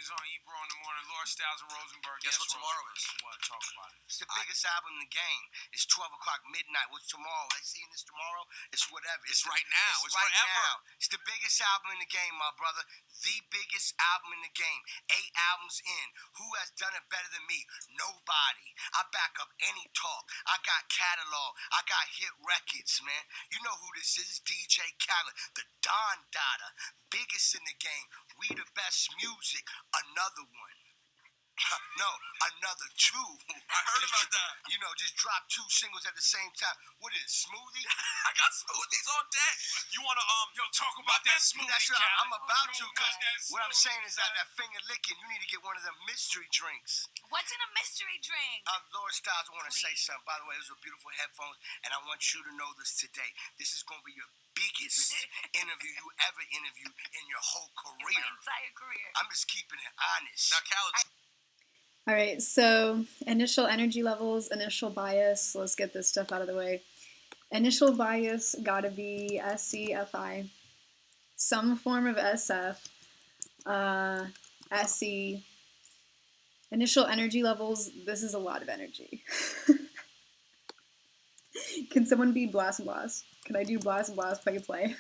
is on Ebro in the morning. Laura Styles and Rosenberg. Guess what tomorrow is? What? Talk about it. It's the biggest album in the game. It's 12 o'clock midnight. What's tomorrow? They seeing this tomorrow? It's whatever. It's right now. It's right forever. now. It's the biggest album in the game, my brother. The biggest album in the game. 8 albums in. Who has done it better than me? Nobody. I back up any talk. I got catalog. I got hit records, man. You know who this is. It's DJ Khaled, the Don Dada. Biggest in the game. We the best music. Another one. No, another 2. I heard about that. You know, just drop 2 singles at the same time. What is it, Smoothie? I got smoothies on deck. You want to, Yo, talk about that smoothie, That's what Khaled. I'm about to, because what I'm saying is that finger licking, you need to get one of them mystery drinks. What's in a mystery drink? Laura Styles, I want to say Please. something. By the way, those are beautiful headphones, and I want you to know this today. This is going to be your biggest interview you ever interviewed in your whole career. My entire career. I'm just keeping it honest. Now, Khaled. All right, so initial energy levels, initial bias. Let's get this stuff out of the way. Initial bias gotta be SCFI, some form of SF, SE. Initial energy levels, this is a lot of energy. Can someone be blast and blast? Can I do blast and blast, play, play?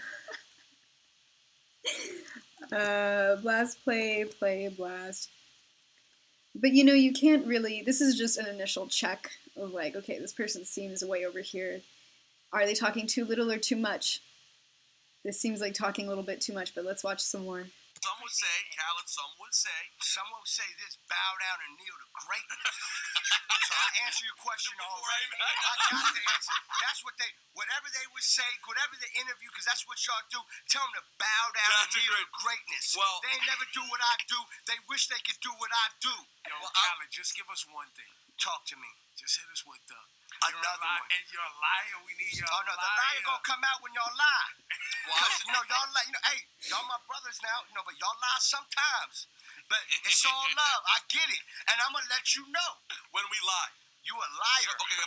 Blast, play, play, blast. But you know, you can't really, this is just an initial check of like, okay, this person seems way over here. Are they talking too little or too much? This seems like talking a little bit too much, but let's watch some more. Some would say, Khaled, some would say this, bow down and kneel to greatness. So I answer your question already. I got the answer. That's what whatever they would say, whatever the interview, because that's what y'all do. Tell them to bow down and kneel to greatness. Well, they ain't never do what I do. They wish they could do what I do. Yo, Khaled, just give us one thing. Talk to me. Just hit us with the... Another one. And you're a liar. We need y'all. Oh no, the liar gonna come out when y'all lie. Because y'all lie. Hey, y'all my brothers now. But y'all lie sometimes. But it's all love. I get it, and I'm gonna let you know when we lie. You a liar. Okay.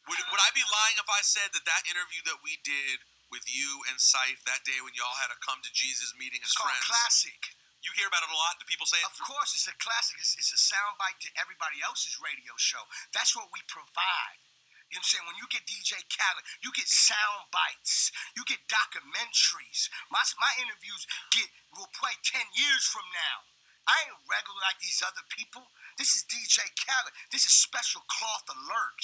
Would I be lying if I said that interview that we did with you and Saif that day when y'all had a come to Jesus meeting as friends? It's called classic. You hear about it a lot? Do people say it? Of course, it's a classic. It's a soundbite to everybody else's radio show. That's what we provide. You know what I'm saying? When you get DJ Khaled, you get sound bites. You get documentaries. My interviews will play 10 years from now. I ain't regular like these other people. This is DJ Khaled. This is special cloth alert.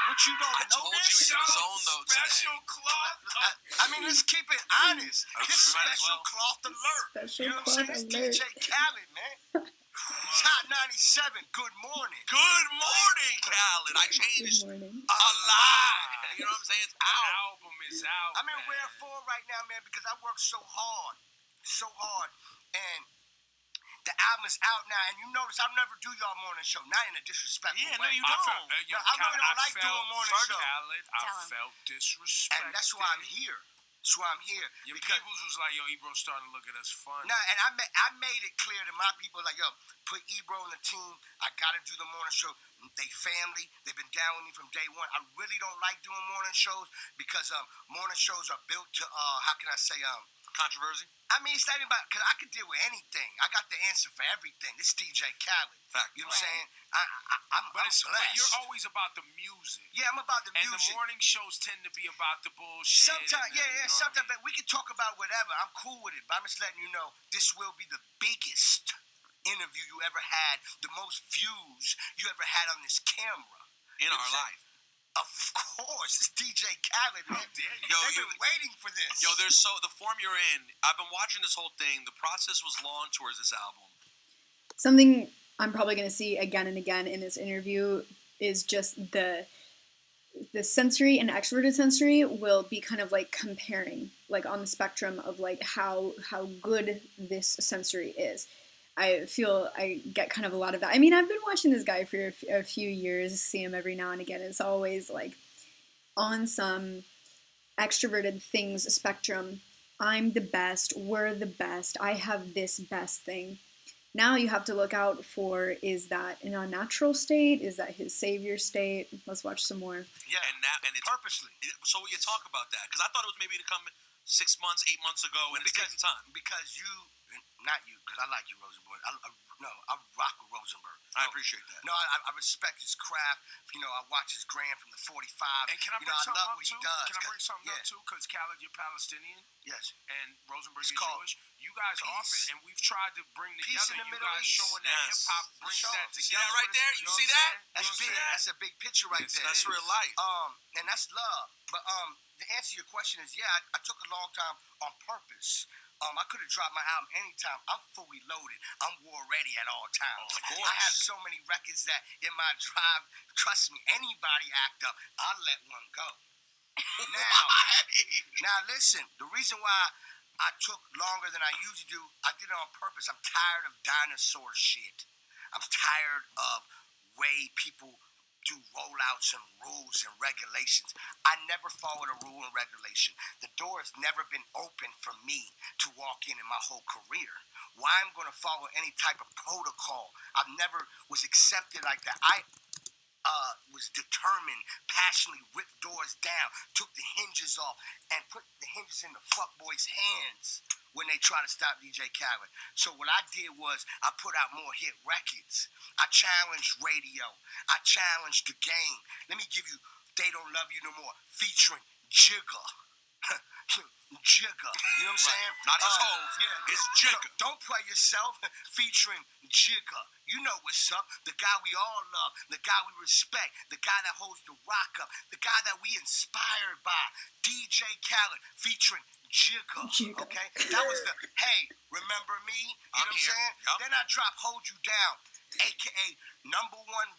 What you don't know told this? you he was in his zone, though, Special cloth. I mean, let's keep it honest. This special cloth alert. Special You know what I'm saying? It's DJ Khaled, man. Top 97. Good morning. Good morning, Khaled. I changed Good morning. a lot. You know what I'm saying? It's The out. album is out. I'm in rare form right now, man, because I work so hard. And the album is out now, and you notice I never do y'all morning show, not in a disrespectful Yeah, way. no, you don't. I really don't like doing morning show. Khaled, I Tell him. felt disrespected. And that's why I'm here. That's why I'm here. Your Because peoples was like, yo, Ebro starting to look at us funny. no, and I made it clear to my people, like, yo, put Ebro on the team. I gotta do the morning show. They family. They've been down with me from day one. I really don't like doing morning shows because morning shows are built to how can I say Controversy? I mean, it's not even about, because I could deal with anything. I got the answer for everything. This DJ Khaled. Fact. You know what I'm saying? I'm But blessed. you're always about the music. Yeah, I'm about the And music. the morning shows tend to be about the bullshit. Sometimes, and then, sometimes, but we can talk about whatever. I'm cool with it, but I'm just letting you know this will be the biggest interview you ever had, the most views you ever had on this camera. In our life. Of course, it's DJ Khaled, man. They've been waiting for this. Yo, the form you're in, I've been watching this whole thing. The process was long towards this album. Something I'm probably going to see again and again in this interview is just the sensory and extroverted sensory will be kind of like comparing, like on the spectrum of like how good this sensory is. I feel I get kind of a lot of that. I mean, I've been watching this guy for a few years, see him every now and again. It's always like on some extroverted things spectrum. I'm the best, we're the best, I have this best thing. Now you have to look out for, is that in a natural state? Is that his savior state? Let's watch some more. Yeah, and it's purposely. So you talk about that, because I thought it was maybe to come 6 months, 8 months ago, and it's taking time. Because not you, because I like you, Rosenberg. I rock with Rosenberg. I appreciate that. No, I respect his craft. You know, I watch his gram from the 45. And can I bring I something love up what he too? does. Can I bring something up too? Because Khaled, you're Palestinian, Yes. and Rosenberg, It's you're called Jewish. You guys peace. often, and we've tried to bring Peace together in the you Middle guys East. showing that Yes. hip hop brings Sure. that See together. that right there? You You know see what I'm that? saying? That's You know what I'm big. saying? That's a big picture right there. That's real life. And that's love. But to answer your question is, yeah, I took a long time on purpose. I could have dropped my album anytime. I'm fully loaded. I'm war ready at all times. Of course. I have so many records that in my drive, trust me, anybody act up, I'll let one go. Now listen, the reason why I took longer than I usually do, I did it on purpose. I'm tired of dinosaur shit. I'm tired of way people do rollouts and rules and regulations. I never followed a rule and regulation. The door has never been open for me to walk in my whole career. Why I'm going to follow any type of protocol? I've never was accepted like that. I was determined, passionately ripped doors down, took the hinges off, and put the hinges in the fuckboys' hands when they try to stop DJ Khaled. So what I did was I put out more hit records. I challenged radio. I challenged the game. Let me give you They Don't Love You No More, featuring Jigga. Jigga. You know what I'm saying? Not just Hove. Yeah, It's Jigga. Don't play yourself, featuring Jigga. You know what's up. The guy we all love, the guy we respect, the guy that holds the rock up, the guy that we inspired by, DJ Khaled, featuring Jigga. Okay? That was the, hey, remember me? You know what I'm saying? Yep. Then I dropped Hold You Down, a.k.a. #1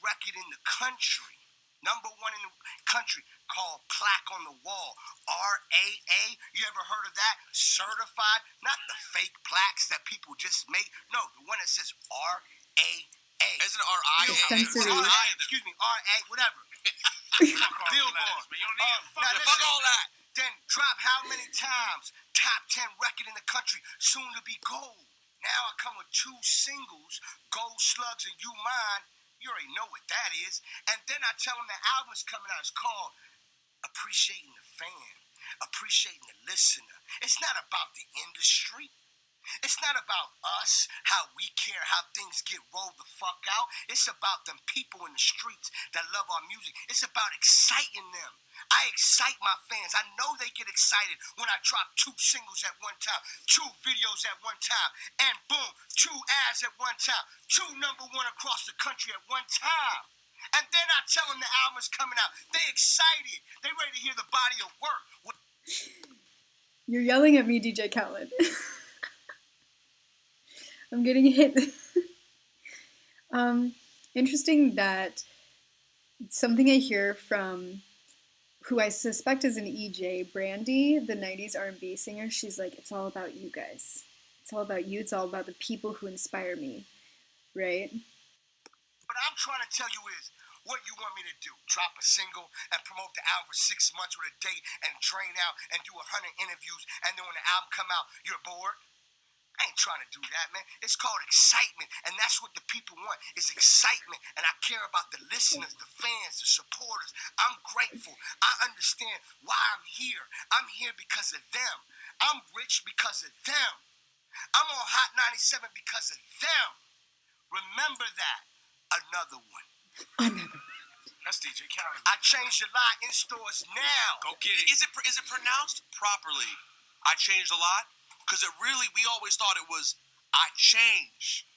record in the country. #1 in the country, called Plaque on the Wall. RAA. You ever heard of that? Certified. Not the fake plaques that people just make. No, the one that says RAA. Isn't it R.I.A.? The sensory. Excuse me, RA, whatever. Fuck all Billboard. that, man. You don't need it. Now Fuck listen, all that. Then drop how many times? Top 10 record in the country, soon to be gold. Now I come with 2 singles, Gold Slugs and You Mine. You already know what that is. And then I tell them the album's coming out. It's called Appreciating the Fan, Appreciating the Listener. It's not about the industry. It's not about us, how we care, how things get rolled the fuck out. It's about them people in the streets that love our music. It's about exciting them. I excite my fans. I know they get excited when I drop 2 singles at one time, 2 videos at one time, and boom, 2 ads at one time, 2 #1 across the country at one time. And then I tell them the album's coming out. They excited. They ready to hear the body of work. You're yelling at me, DJ Khaled. I'm getting hit. Interesting that something I hear from who I suspect is an EJ, Brandy, the 90s R&B singer. She's like, it's all about you guys. It's all about you. It's all about the people who inspire me, right? What I'm trying to tell you is, what you want me to do? Drop a single and promote the album for 6 months with a date and drain out and do 100 interviews, and then when the album come out, you're bored? I ain't trying to do that, man. It's called excitement, and that's what the people want, is excitement. And I care about the listeners, the fans, the supporters. I'm grateful. I understand why I'm here. I'm here because of them. I'm rich because of them. I'm on Hot 97 because of them. Remember that. Another one. That's DJ Khaled. I changed a lot in stores now. Go get it. Is it pronounced properly? I changed a lot? Because it really, we always thought it was, I change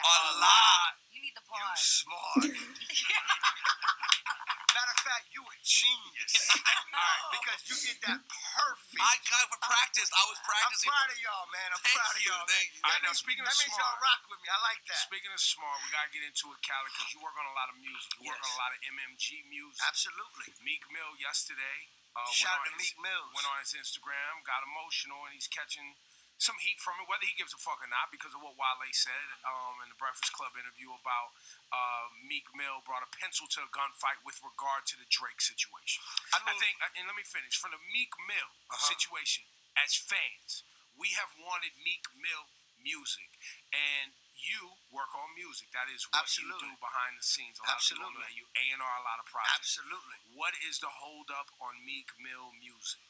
a lot. You need the You pause. smart. Matter of fact, you a genius. Because you did that perfect. I practiced. I was I'm practicing. proud of y'all, man. I'm Thank proud of you, y'all, thank man. you. All right, now speaking of That means smart, y'all rock with me. I like that. speaking of smart, we gotta get into it, Khaled, because you work on a lot of music. You work Yes. on a lot of MMG music. Absolutely. Meek Mill yesterday Shout out to went on Meek Mills. went on his Instagram, got emotional, and he's catching some heat from it, whether he gives a fuck or not, because of what Wale said in the Breakfast Club interview about Meek Mill brought a pencil to a gunfight with regard to the Drake situation. I mean, And let me finish. From the Meek Mill Uh-huh. situation, as fans, we have wanted Meek Mill music, and you work on music. That is what Absolutely. you do behind the scenes. A lot of people Absolutely. know that you A&R a lot of projects. absolutely. What is the hold up on Meek Mill music?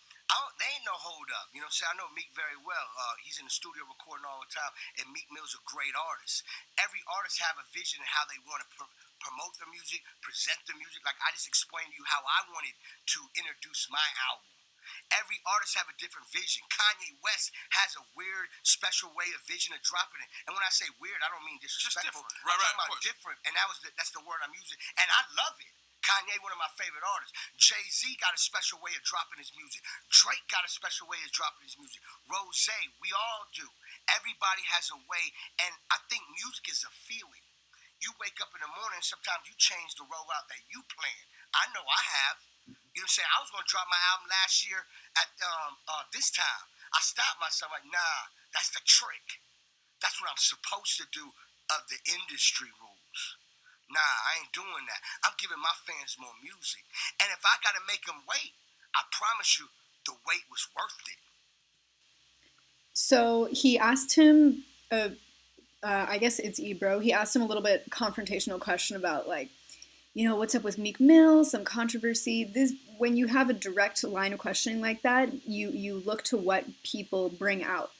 They ain't no hold up. You know what I'm saying? I know Meek very well. He's in the studio recording all the time, and Meek Mill's a great artist. Every artist have a vision of how they want to promote the music, present the music. Like I just explained to you how I wanted to introduce my album. Every artist have a different vision. Kanye West has a weird, special way of vision of dropping it. And when I say weird, I don't mean disrespectful. Just different. I'm talking about different, and that's the word I'm using. And I love it. Kanye, one of my favorite artists. Jay-Z got a special way of dropping his music. Drake got a special way of dropping his music. Rose, we all do. Everybody has a way, and I think music is a feeling. You wake up in the morning, sometimes you change the rollout that you plan. I know I have. You know what I'm saying? I was going to drop my album last year at this time. I stopped myself like, nah, that's the trick. That's what I'm supposed to do of the industry rules. Nah, I ain't doing that. I'm giving my fans more music. And if I got to make them wait, I promise you the wait was worth it. So he asked him, I guess it's Ebro, he asked him a little bit confrontational question about like, you know, what's up with Meek Mill, some controversy. When you have a direct line of questioning like that, you look to what people bring out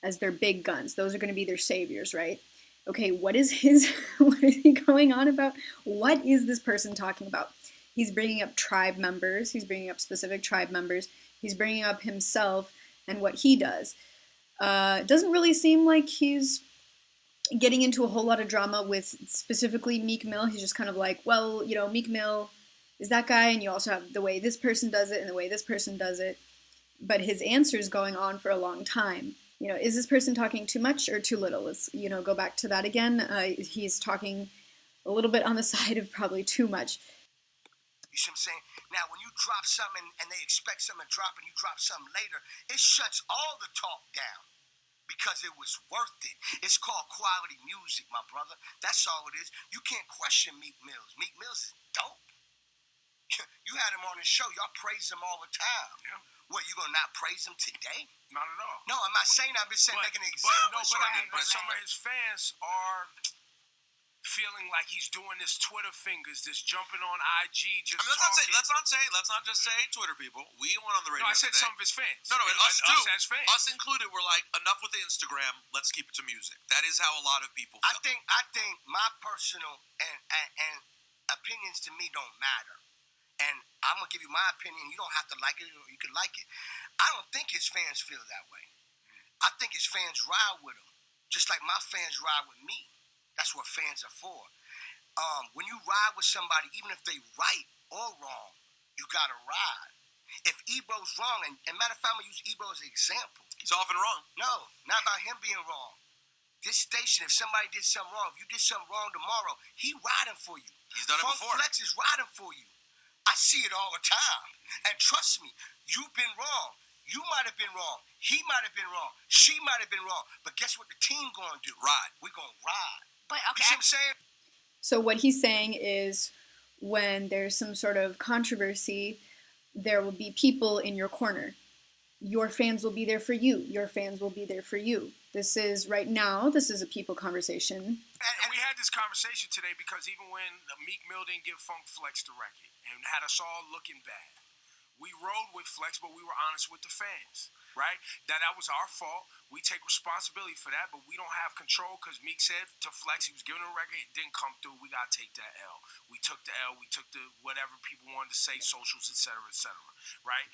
as their big guns. Those are going to be their saviors, right? Okay, what is he going on about? What is this person talking about? He's bringing up tribe members. He's bringing up specific tribe members. He's bringing up himself and what he does. It doesn't really seem like he's getting into a whole lot of drama with specifically Meek Mill. He's just kind of like, well, you know, Meek Mill is that guy, and you also have the way this person does it and the way this person does it. But his answer is going on for a long time. You know, is this person talking too much or too little? Let's, you know, go back to that again. He's talking a little bit on the side of probably too much. You see what I'm saying? Now, when you drop something and they expect something to drop and you drop something later, it shuts all the talk down because it was worth it. It's called quality music, my brother. That's all it is. You can't question Meek Mills. Meek Mills is dope. You had him on the show. Y'all praise him all the time. Yeah. What, you gonna not praise him today? Not at all. No, I'm not saying that. I'm just saying making an example. But some of his fans are feeling like he's doing this Twitter fingers, this jumping on IG, just talking. Let's not just say Twitter people. We went on the radio. No, I said today. some of his fans. No, us too. Us as fans. Us included. We're like, enough with the Instagram. Let's keep it to music. That is how a lot of people feel. I think my personal and opinions to me don't matter. And I'm going to give you my opinion. You don't have to like it or you can like it. I don't think his fans feel that way. I think his fans ride with him. Just like my fans ride with me. That's what fans are for. When you ride with somebody, even if they right or wrong, you got to ride. If Ebro's wrong, and matter of fact, I'm going to use Ebro as an example. He's often wrong. No, not about him being wrong. This station, if somebody did something wrong, if you did something wrong tomorrow, he riding for you. He's done it before. Flex is riding for you. I see it all the time. And trust me, you've been wrong. You might have been wrong. He might have been wrong. She might have been wrong. But guess what the team going to do? Ride. We're going to ride. But okay. You see what I'm saying? So what he's saying is when there's some sort of controversy, there will be people in your corner. Your fans will be there for you. Your fans will be there for you. This is right now, this is a people conversation. And we had this conversation today because even when Meek Mill didn't give Funk Flex the record and had us all looking bad, we rode with Flex, but we were honest with the fans, right? That was our fault. We take responsibility for that, but we don't have control because Meek said to Flex he was giving a record, it didn't come through. We got to take that L. We took the L. We took the whatever people wanted to say, socials, et cetera, right?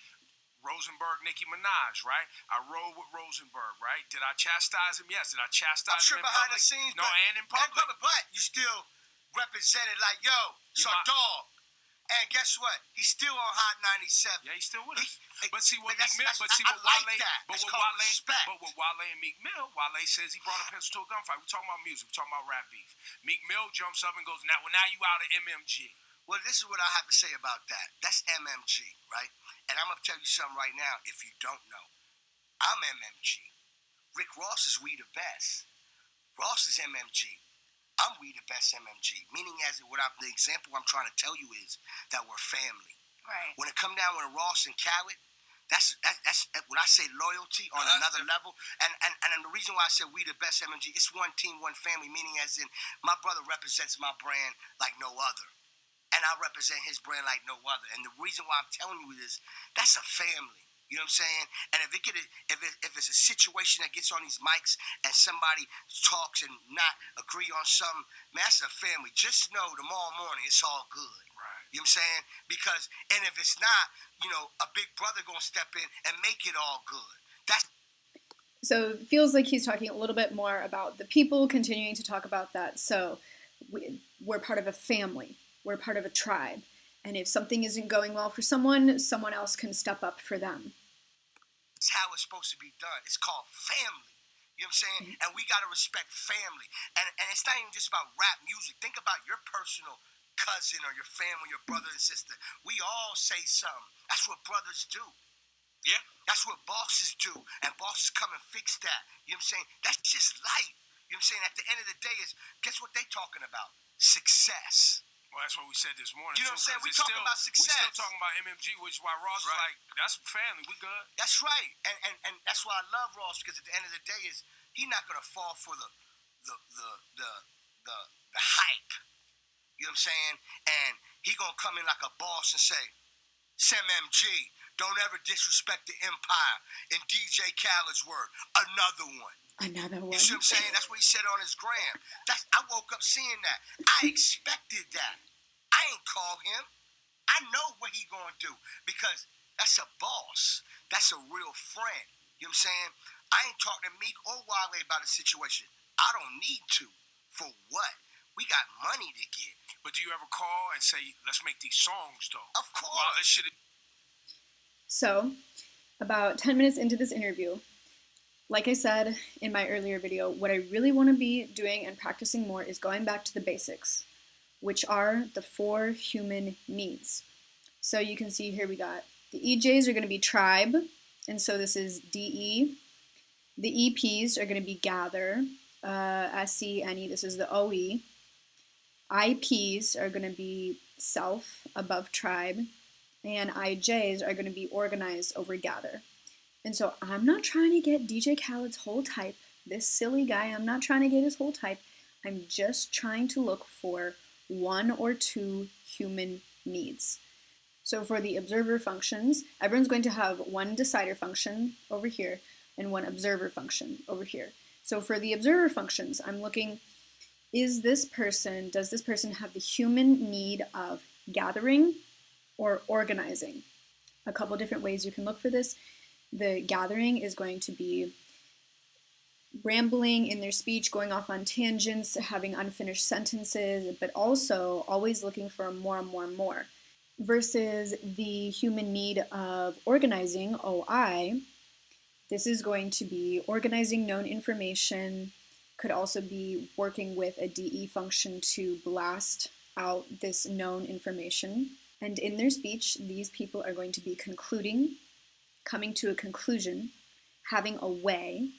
Rosenberg, Nicki Minaj, right? I rode with Rosenberg, right? Did I chastise him? Yes. Did I chastise him in behind public? the scenes, No, and in public. But you still represented like, yo, so dog. And guess what? He's still on Hot 97. Yeah, he's still with us. But see what Meek Mill, what Wale and Meek Mill, Wale says he brought a pencil to a gunfight. We're talking about music. We're talking about rap beef. Meek Mill jumps up and goes, now you out of MMG. Well, this is what I have to say about that. That's MMG, right? And I'm going to tell you something right now if you don't know. I'm MMG. Rick Ross is We the Best. Ross is MMG. I'm We the Best MMG. Meaning the example I'm trying to tell you is that we're family. Right. When it come down with Ross and Khaled, that's when I say loyalty on another level. And the reason why I said We the Best MMG, it's one team, one family, meaning as in my brother represents my brand like no other. And I represent his brand like no other. And the reason why I'm telling you is that's a family. You know what I'm saying? And if it's a situation that gets on these mics and somebody talks and not agree on something, man, that's a family. Just know tomorrow morning it's all good. Right. You know what I'm saying? Because, and if it's not, a big brother gonna step in and make it all good. So it feels like he's talking a little bit more about the people, continuing to talk about that. So we're part of a family. We're part of a tribe. And if something isn't going well for someone else can step up for them. It's how it's supposed to be done. It's called family. You know what I'm saying? Mm-hmm. And we got to respect family. And it's not even just about rap music. Think about your personal cousin or your family, your brother and sister. We all say something. That's what brothers do. Yeah. That's what bosses do. And bosses come and fix that. You know what I'm saying? That's just life. You know what I'm saying? At the end of the day guess what they talking about? Success. Well, that's what we said this morning. You know what I'm saying? We talking about success. We still talking about MMG, which is why Ross is like, that's family. We good. That's right. And that's why I love Ross, because at the end of the day he's not gonna fall for the hype. You know what I'm saying? And he gonna come in like a boss and say, MMG, don't ever disrespect the empire. In DJ Khaled's word, another one. Another one. You see what I'm saying? That's what he said on his gram. I woke up seeing that. I expected that. I ain't call him. I know what he gonna do, because that's a boss. That's a real friend. You know what I'm saying? I ain't talking to Meek or Wale about a situation. I don't need to. For what? We got money to get. But do you ever call and say, let's make these songs, though? Of course. Wow, this shit. So, about 10 minutes into this interview, like I said in my earlier video, what I really want to be doing and practicing more is going back to the basics, which are the 4 human needs. So you can see here we got the EJs are going to be tribe, and so this is DE. The EPs are going to be gather, SE, NE, this is the OE. IPs are going to be self, above tribe, and IJs are going to be organized over gather. And so I'm not trying to get DJ Khaled's whole type, this silly guy, I'm not trying to get his whole type. I'm just trying to look for 1 or 2 human needs. So for the observer functions, everyone's going to have 1 decider function over here and 1 observer function over here. So for the observer functions, I'm looking, does this person have the human need of gathering or organizing? A couple different ways you can look for this. The gathering is going to be rambling in their speech, going off on tangents, having unfinished sentences, but also always looking for more and more and more. Versus the human need of organizing, OI, this is going to be organizing known information, could also be working with a DE function to blast out this known information. And in their speech, these people are going to be concluding, coming to a conclusion, having a way.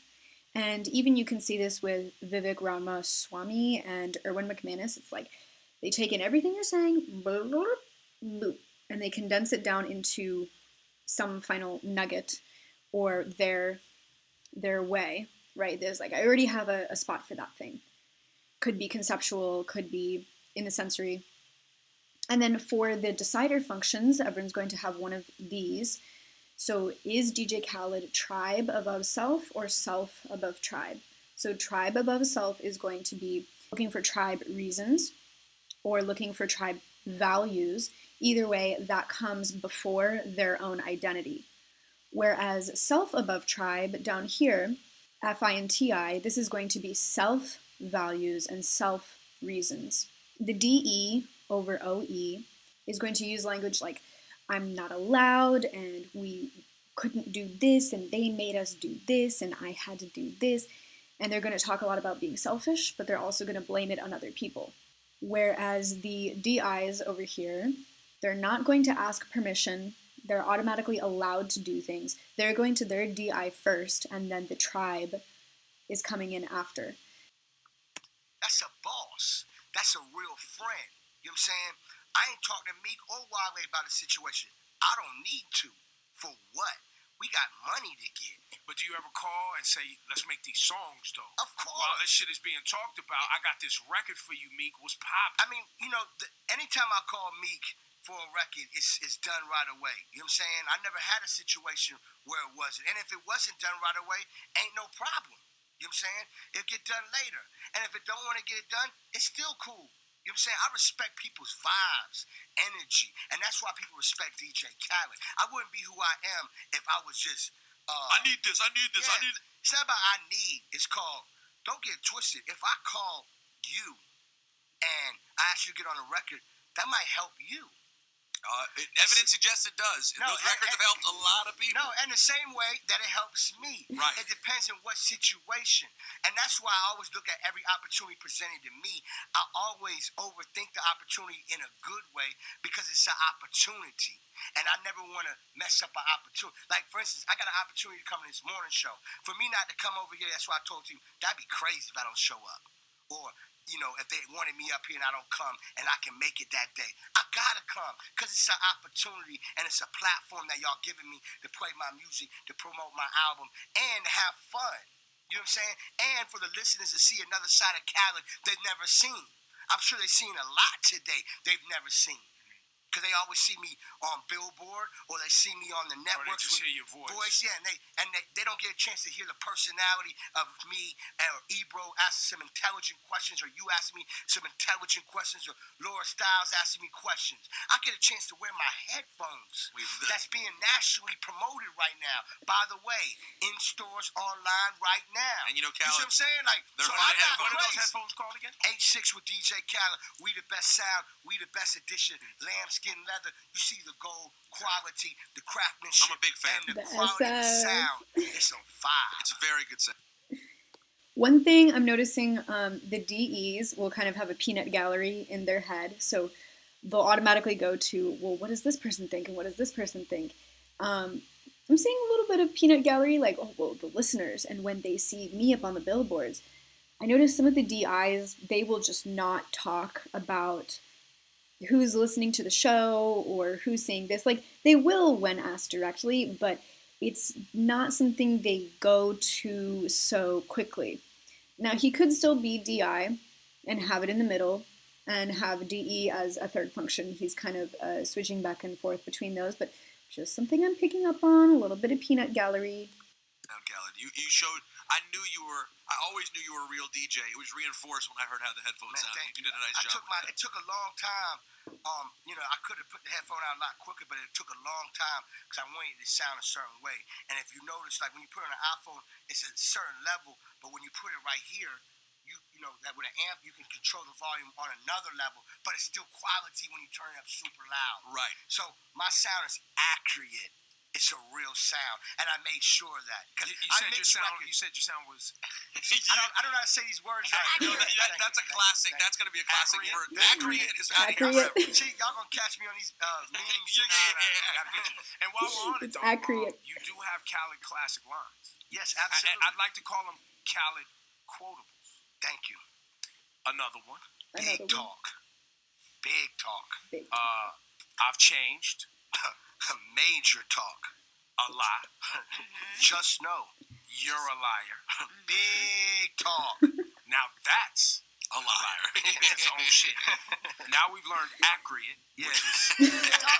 And even you can see this with Vivek Ramaswamy and Erwin McManus. It's like they take in everything you're saying, and they condense it down into some final nugget or their way, right? There's like, I already have a spot for that thing. Could be conceptual, could be in the sensory. And then for the decider functions, everyone's going to have one of these. So is DJ Khaled tribe above self or self above tribe? So tribe above self is going to be looking for tribe reasons or looking for tribe values. Either way, that comes before their own identity. Whereas self above tribe down here, FI and TI, this is going to be self values and self reasons. The DE over OE is going to use language like, I'm not allowed, and we couldn't do this, and they made us do this, and I had to do this. And they're going to talk a lot about being selfish, but they're also going to blame it on other people. Whereas the DIs over here, they're not going to ask permission. They're automatically allowed to do things. They're going to their DI first, and then the tribe is coming in after. That's a boss. That's a real friend. You know what I'm saying? I ain't talking to Meek or Wale about a situation. I don't need to. For what? We got money to get. But do you ever call and say, let's make these songs, though? Of course. While this shit is being talked about, I got this record for you, Meek. What's poppin'? I mean, anytime I call Meek, for a record, it's done right away. You know what I'm saying? I never had a situation where it wasn't. And if it wasn't done right away, ain't no problem. You know what I'm saying? It'll get done later. And if it don't want to get it done, it's still cool. You know what I'm saying? I respect people's vibes, energy, and that's why people respect DJ Khaled. I wouldn't be who I am if I was just... I need this, I need this, yeah, I need... It's not about I need. It's called, don't get it twisted. If I call you and I ask you to get on a record, that might help you. Evidence suggests it does. No, those records have helped a lot of people. No, and the same way that it helps me. Right. It depends on what situation. And that's why I always look at every opportunity presented to me. I always overthink the opportunity in a good way because it's an opportunity. And I never want to mess up an opportunity. Like, for instance, I got an opportunity to come to this morning show. For me not to come over here, that's why I told you, that'd be crazy if I don't show up. Or... you know, if they wanted me up here and I don't come and I can make it that day, I gotta come because it's an opportunity and it's a platform that y'all giving me to play my music, to promote my album, and to have fun. You know what I'm saying? And for the listeners to see another side of Khaled they've never seen. I'm sure they've seen a lot today they've never seen. Because they always see me on Billboard or they see me on the networks. Or they just hear your voice. Yeah, and they don't get a chance to hear the personality of me or Ebro asking some intelligent questions, or you asking me some intelligent questions, or Laura Styles asking me questions. I get a chance to wear my headphones. That's being nationally promoted right now. By the way, in stores, online right now. And you know, you see what I'm saying? Like, they're What are those headphones called again? 8-6 with DJ Khaled. We the best sound. We the best edition. Lambskin leather. You see the gold quality, the craftsmanship. I'm a big fan. And the quality of the sound. It's on fire. It's a very good sound. One thing I'm noticing, the DEs will kind of have a peanut gallery in their head. So they'll automatically go to, well, what does this person think? And what does this person think? I'm seeing a little bit of peanut gallery, like, oh, well, the listeners. And when they see me up on the billboards, I notice some of the DIs, they will just not talk about who's listening to the show or who's saying this. Like, they will when asked directly, but it's not something they go to so quickly. Now, he could still be DI and have it in the middle and have DE as a third function. He's kind of switching back and forth between those, but just something I'm picking up on, a little bit of peanut gallery. Now, Khaled, you showed, I always knew you were a real DJ. It was reinforced when I heard how the headphones sounded. Thank you did a nice job. It took a long time. I could have put the headphone out a lot quicker, but it took a long time because I wanted it to sound a certain way. And if you notice, like when you put it on an iPhone, it's a certain level, but when you put it right here, you know that with an amp, you can control the volume on another level, but it's still quality when you turn it up super loud. Right. So my sound is accurate. It's a real sound, and I made sure of that. You said your sound was. I don't know how to say these words. That's a classic. That's going to be a classic word. Accurate is accurate. See, y'all gonna catch me on these memes. And while we're on it, though, accurate. You do have Khaled classic lines. Yes, absolutely. I'd like to call them Khaled quotables. Thank you. Another one. Big talk. Big talk. I've changed. Major talk. A lot. Just know. You're a liar. Big talk. Now that's a liar. That's own shit. Now we've learned accurate. Yes.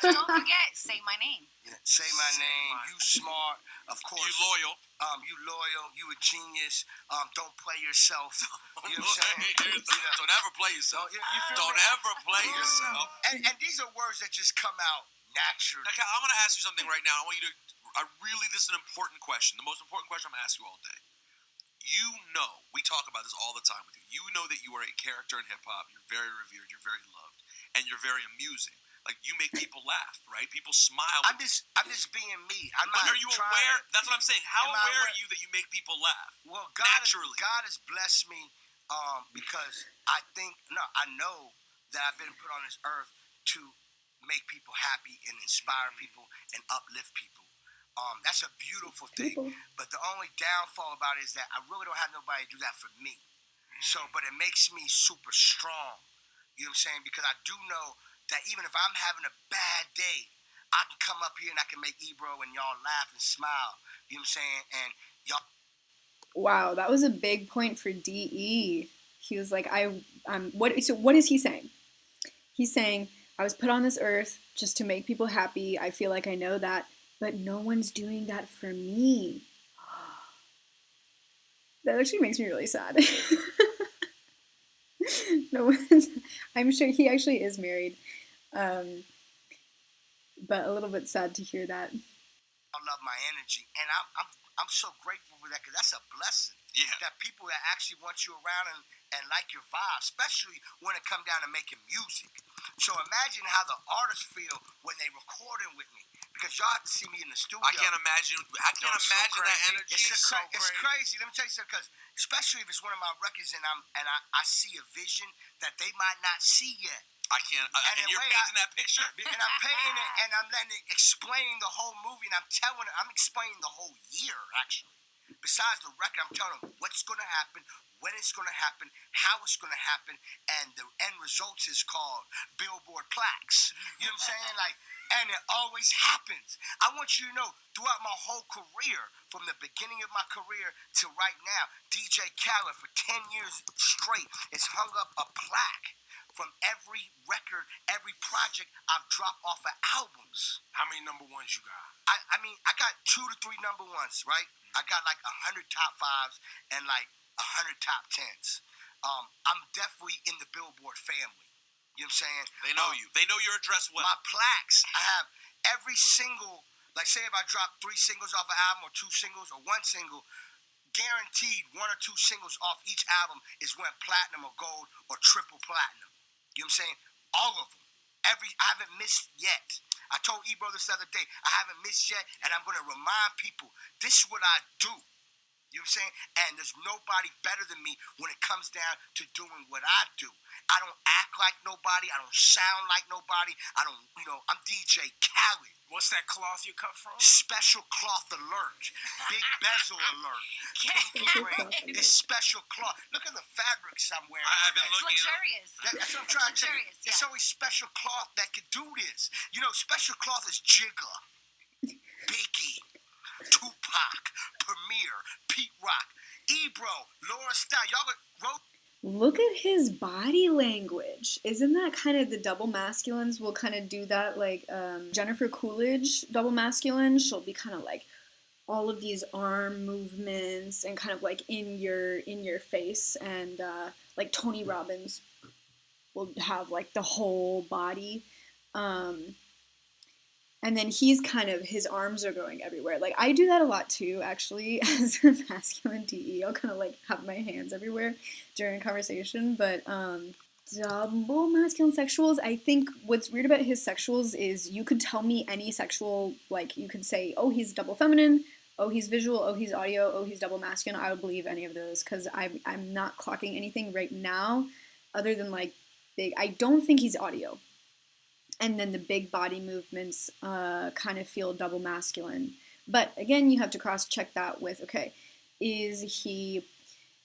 Don't forget, say my name. Yeah. Say my name. You smart. Of course. You loyal. You loyal. You a genius. Don't play yourself. You know what I'm saying? Don't ever play yourself. Don't ever play yourself. And these are words that just come out naturally. Now, I'm going to ask you something right now. This is an important question. The most important question I'm going to ask you all day. You know, we talk about this all the time with you. You know that you are a character in hip-hop. You're very revered. You're very loved. And you're very amusing. Like, you make people laugh, right? People smile. I'm just being me. But are you aware? That's what I'm saying. How aware are you that you make people laugh? Well, naturally. God has blessed me because I know that I've been put on this earth to make people happy and inspire people and uplift people. That's a beautiful thing. But the only downfall about it is that I really don't have nobody do that for me. So, but it makes me super strong. You know what I'm saying? Because I do know that even if I'm having a bad day, I can come up here and I can make Ebro and y'all laugh and smile. You know what I'm saying? And y'all. Wow, that was a big point for DE. He was like, what is he saying? He's saying, I was put on this earth just to make people happy. I feel like I know that, but no one's doing that for me. That actually makes me really sad. No one's, I'm sure he actually is married, but a little bit sad to hear that. I love my energy, and I'm so grateful for that, because that's a blessing. Yeah. That people that actually want you around and like your vibe, especially when it comes down to making music. So imagine how the artists feel when they recording with me, because y'all have to see me in the studio. I can't imagine that energy. It's crazy. Let me tell you something, because especially if it's one of my records and I see a vision that they might not see yet. I can't. And you're painting that picture? And I'm painting it, and I'm letting it explain the whole movie, and I'm explaining the whole year, actually. Besides the record, I'm telling them what's going to happen, when it's going to happen, how it's going to happen, and the end results is called Billboard plaques. You know what I'm saying? And it always happens. I want you to know, throughout my whole career, from the beginning of my career to right now, DJ Khaled for 10 years straight has hung up a plaque from every record, every project I've dropped off of albums. How many number ones you got? I mean, I got 2 to 3 number ones, right? I got like 100 top 5s and like 100 top 10s. I'm definitely in the Billboard family. You know what I'm saying? They know you. They know your address well. My plaques, I have every single, like say if I drop 3 singles off an album or 2 singles or 1 single, guaranteed 1 or 2 singles off each album is went platinum or gold or triple platinum. You know what I'm saying? All of them. I haven't missed yet. I told Ebro this the other day, I haven't missed yet, and I'm going to remind people, this is what I do. You know what I'm saying? And there's nobody better than me when it comes down to doing what I do. I don't act like nobody. I don't sound like nobody. I'm DJ Khaled. What's that cloth you cut from? Special cloth alert. Big bezel alert. Pinky ring. This special cloth. Look at the fabrics I'm wearing. I've been It's looking. luxurious. That's what I'm trying to tell you. Luxurious, It's always special cloth that can do this. You know, special cloth is Jigga, Biggie, Tupac, Premier, Pete Rock, Ebro, Laura Style. Y'all wrote. Look at his body language. Isn't that kind of the double masculines will kind of do that? Like Jennifer Coolidge, double masculine, she'll be kind of like all of these arm movements and kind of like in your face. And like Tony Robbins will have like the whole body. And then he's kind of, his arms are going everywhere. Like, I do that a lot too, actually, as a masculine DE. I'll kind of, like, have my hands everywhere during a conversation. But double masculine sexuals, I think what's weird about his sexuals is you could tell me any sexual, like, you could say, oh, he's double feminine, oh, he's visual, oh, he's audio, oh, he's double masculine. I would believe any of those because I'm not clocking anything right now other than, like, big. I don't think he's audio. And then the big body movements kind of feel double masculine. But again, you have to cross-check that with, okay, is he,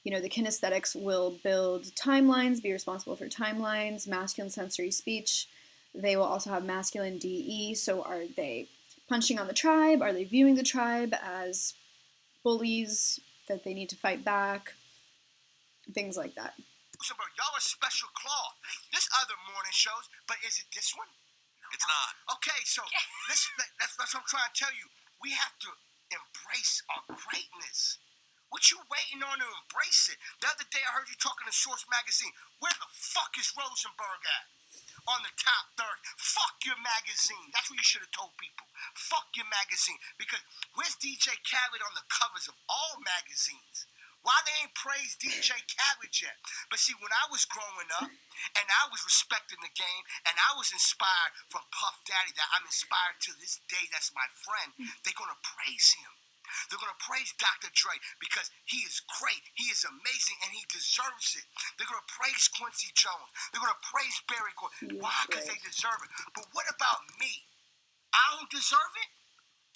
the kinesthetics will build timelines, be responsible for timelines, masculine sensory speech. They will also have masculine DE. So are they punching on the tribe? Are they viewing the tribe as bullies that they need to fight back? Things like that. So, bro, y'all are special cloth. There's other morning shows, but is it this one? It's not. Okay, so that's what I'm trying to tell you. We have to embrace our greatness. What you waiting on to embrace it? The other day I heard you talking to Source Magazine. Where the fuck is Rosenberg at? On the top 30. Fuck your magazine. That's what you should have told people. Fuck your magazine. Because where's DJ Khaled on the covers of all magazines? Why they ain't praised DJ Khaled yet? But see, when I was growing up, and I was respecting the game, and I was inspired from Puff Daddy, that I'm inspired to this day, that's my friend, they're going to praise him. They're going to praise Dr. Dre because he is great, he is amazing, and he deserves it. They're going to praise Quincy Jones. They're going to praise Barry Gordy. Why? Because they deserve it. But what about me? I don't deserve it?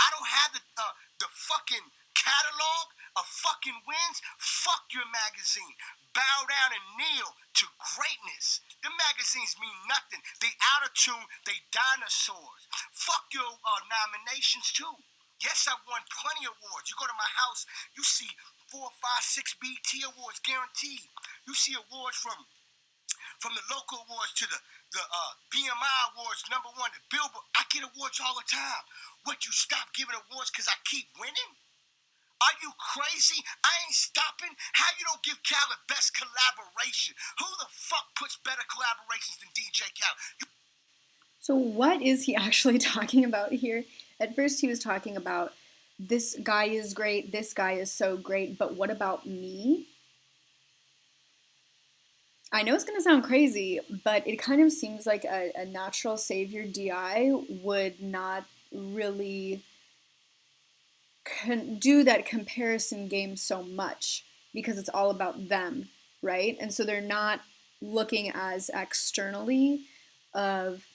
I don't have the fucking catalog of fucking wins. Fuck your magazine. Bow down and kneel to greatness. The magazines mean nothing. They out of tune. They dinosaurs. Fuck your nominations too. Yes, I've won plenty of awards. You go to my house, you see 4, 5, 6 BET awards guaranteed. You see awards from from the local awards to the BMI awards, #1, the Billboard. I get awards all the time. What, you stop giving awards because I keep winning? Are you crazy? I ain't stopping. How you don't give Khaled best collaboration? Who the fuck puts better collaborations than DJ Khaled? So what is he actually talking about here? At first he was talking about, this guy is great, this guy is so great, but what about me? I know it's going to sound crazy, but it kind of seems like a natural savior DI would not really do that comparison game so much, because it's all about them, right? And so they're not looking as externally of,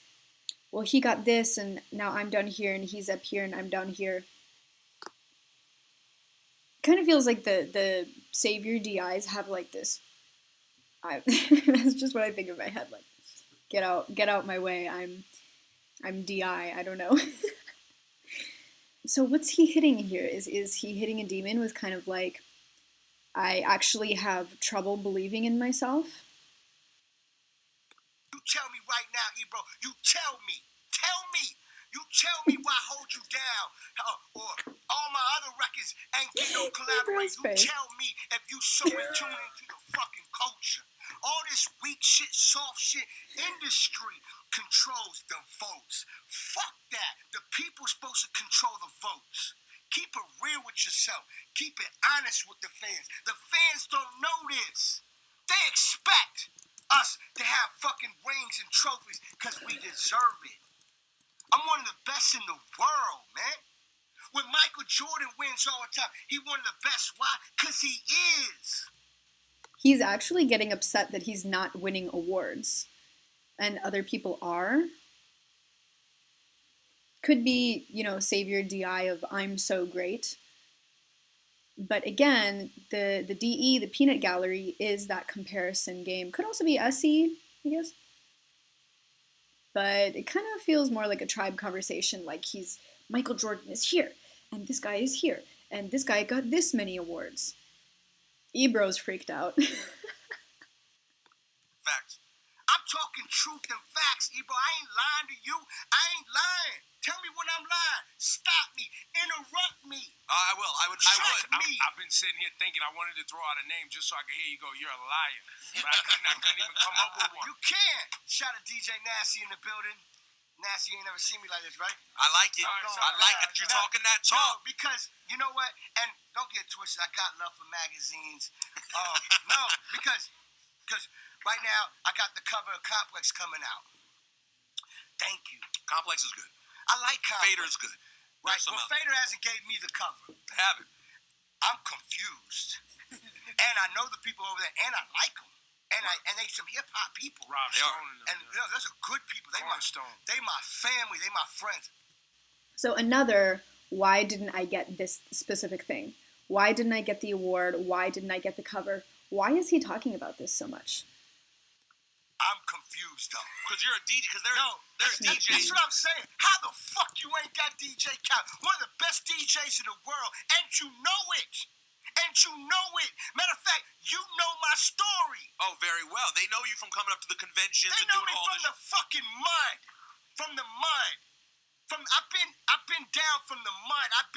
well, he got this and now I'm down here and he's up here and I'm down here. Kind of feels like the savior DIs have like this, that's just what I think in my head, like, get out my way, I'm DI, I don't know. So what's he hitting here? Is he hitting a demon with kind of like, I actually have trouble believing in myself? You tell me right now, Ebro, you tell me why I hold you down, or all my other records ain't get no collaboration. You tell me if you so in tune into the fucking culture. All this weak shit, soft shit, industry controls the votes. Fuck that. The people supposed to control the votes. Keep it real with yourself. Keep it honest with the fans. The fans don't know this. They expect us to have fucking rings and trophies because we deserve it. I'm one of the best in the world, man. When Michael Jordan wins all the time, he one of the best. Why? Because he is. He's actually getting upset that he's not winning awards, and other people are. Could be, savior DI of I'm so great. But again, the DE, the peanut gallery, is that comparison game. Could also be SE, I guess. But it kind of feels more like a tribe conversation, like Michael Jordan is here, and this guy is here, and this guy got this many awards. Ebro's freaked out. Facts. I'm talking truth and facts, Ebro. I ain't lying to you. I ain't lying. Tell me when I'm lying. Stop me. Interrupt me. I will. I would. I've been sitting here thinking I wanted to throw out a name just so I could hear you go, you're a liar. But I couldn't even come up with one. You can't. Shout out DJ Nasty in the building. Nasty, you ain't never seen me like this, right? I like it. I like it. You're talking that talk. No, because you know what? And don't get twisted. I got love for magazines. No, because right now I got the cover of Complex coming out. Thank you. Complex is good. I like Complex. Fader's good. Right. Well, Fader hasn't gave me the cover. They haven't. I'm confused. And I know the people over there, and I like them. And they some hip hop people. Rob Stone and those are good people. They my family. They my friends. So another, why didn't I get this specific thing? Why didn't I get the award? Why didn't I get the cover? Why is he talking about this so much? I'm confused though. Because you're a DJ. Because there's DJs. That's what I'm saying. How the fuck you ain't got DJ Khaled? One of the best DJs in the world, and you know it. Matter of fact, you know my story. Oh, very well. They know you from coming up to the conventions and doing all this. They know me from the fucking mud. From the mud. I've been down from the mud. I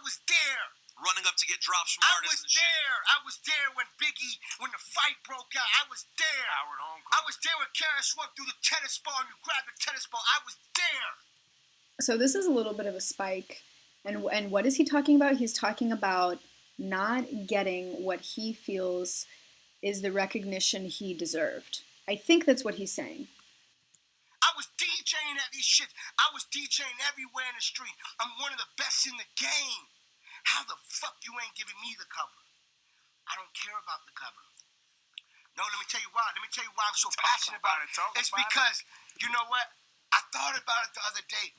was there. Running up to get drops from artists and shit. I was there when the fight broke out. I was there. Howard Homecoming. I was there when Karen swung through the tennis ball and you grabbed the tennis ball. I was there. So this is a little bit of a spike. And what is he talking about? He's talking about not getting what he feels is the recognition he deserved. I think that's what he's saying. I was DJing at these shits. I was DJing everywhere in the street. I'm one of the best in the game. How the fuck you ain't giving me the cover? I don't care about the cover. No, let me tell you why. I'm so passionate about it. It's because, you know what? I thought about it the other day.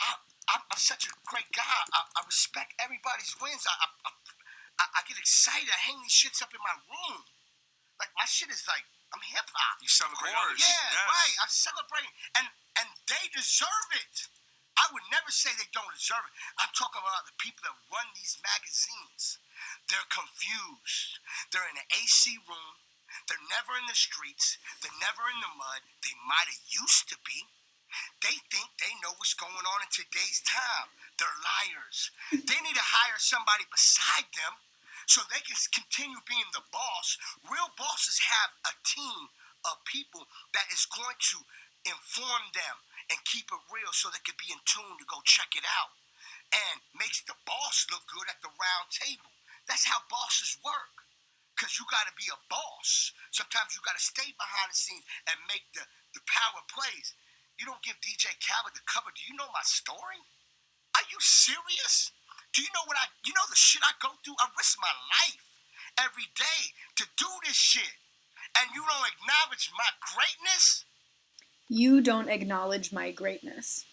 I'm such a great guy. I respect everybody's wins. I get excited. I hang these shits up in my room. Like, my shit is like, I'm hip-hop. You celebrate others. Yeah, yes. Right. I'm celebrating. And they deserve it. I would never say they don't deserve it. I'm talking about the people that run these magazines. They're confused. They're in an AC room. They're never in the streets. They're never in the mud. They might have used to be. They think they know what's going on in today's time. They're liars. They need to hire somebody beside them so they can continue being the boss. Real bosses have a team of people that is going to inform them and keep it real so they can be in tune to go check it out. And makes the boss look good at the round table. That's how bosses work. Because you got to be a boss. Sometimes you got to stay behind the scenes and make the power plays. You don't give DJ Khaled the cover. Do you know my story? Are you serious? Do you know the shit I go through? I risk my life every day to do this shit. And you don't acknowledge my greatness? You don't acknowledge my greatness.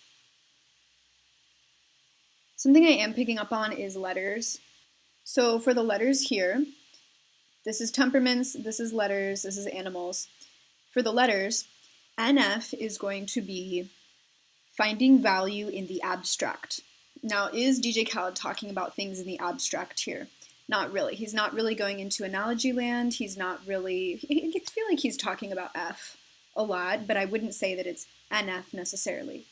Something I am picking up on is letters. So for the letters here, this is temperaments, this is letters, this is animals. For the letters, NF is going to be finding value in the abstract. Now, is DJ Khaled talking about things in the abstract here? Not really. He's not really going into analogy land. He's not really... I feel like he's talking about F a lot, but I wouldn't say that it's NF necessarily.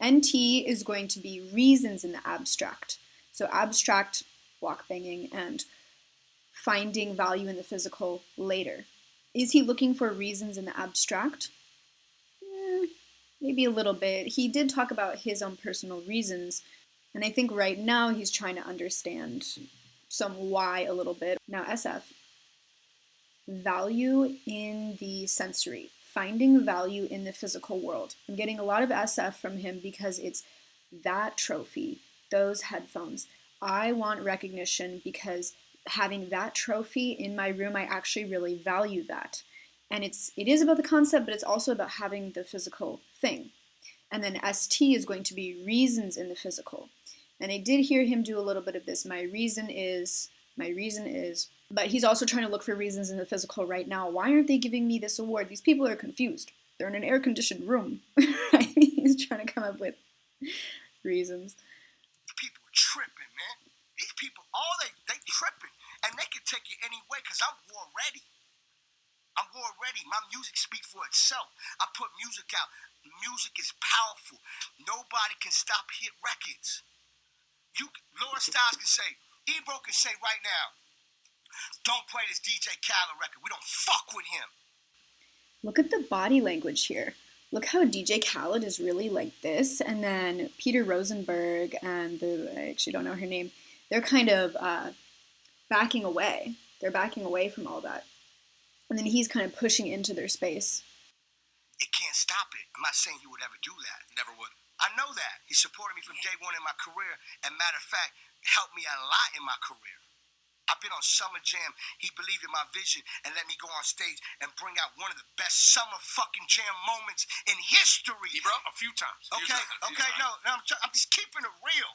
NT is going to be reasons in the abstract. So abstract, block banging, and finding value in the physical later. Is he looking for reasons in the abstract? Maybe a little bit. He did talk about his own personal reasons, and I think right now he's trying to understand some why a little bit. Now SF, value in the sensory, finding value in the physical world. I'm getting a lot of SF from him because it's that trophy, those headphones. I want recognition because having that trophy in my room, I actually really value that. And it is about the concept, but it's also about having the physical thing. And then ST is going to be reasons in the physical. And I did hear him do a little bit of this. My reason is, but he's also trying to look for reasons in the physical right now. Why aren't they giving me this award? These people are confused. They're in an air-conditioned room. He's trying to come up with reasons. People are tripping, man. These people, they tripping. And they can take it any way because I'm war ready. I'm war ready. My music speaks for itself. I put music out. Music is powerful. Nobody can stop hit records. Laura Styles can say, Ebro can say right now, don't play this DJ Khaled record. We don't fuck with him. Look at the body language here. Look how DJ Khaled is really like this, and then Peter Rosenberg and I actually don't know her name, they're kind of backing away. They're backing away from all that. And then he's kind of pushing into their space. It can't stop it. I'm not saying he would ever do that. Never would. I know that. He supported me from day one in my career, and matter of fact, helped me a lot in my career. I've been on Summer Jam. He believed in my vision and let me go on stage and bring out one of the best summer fucking jam moments in history. Bro, a few times. No, I'm just keeping it real.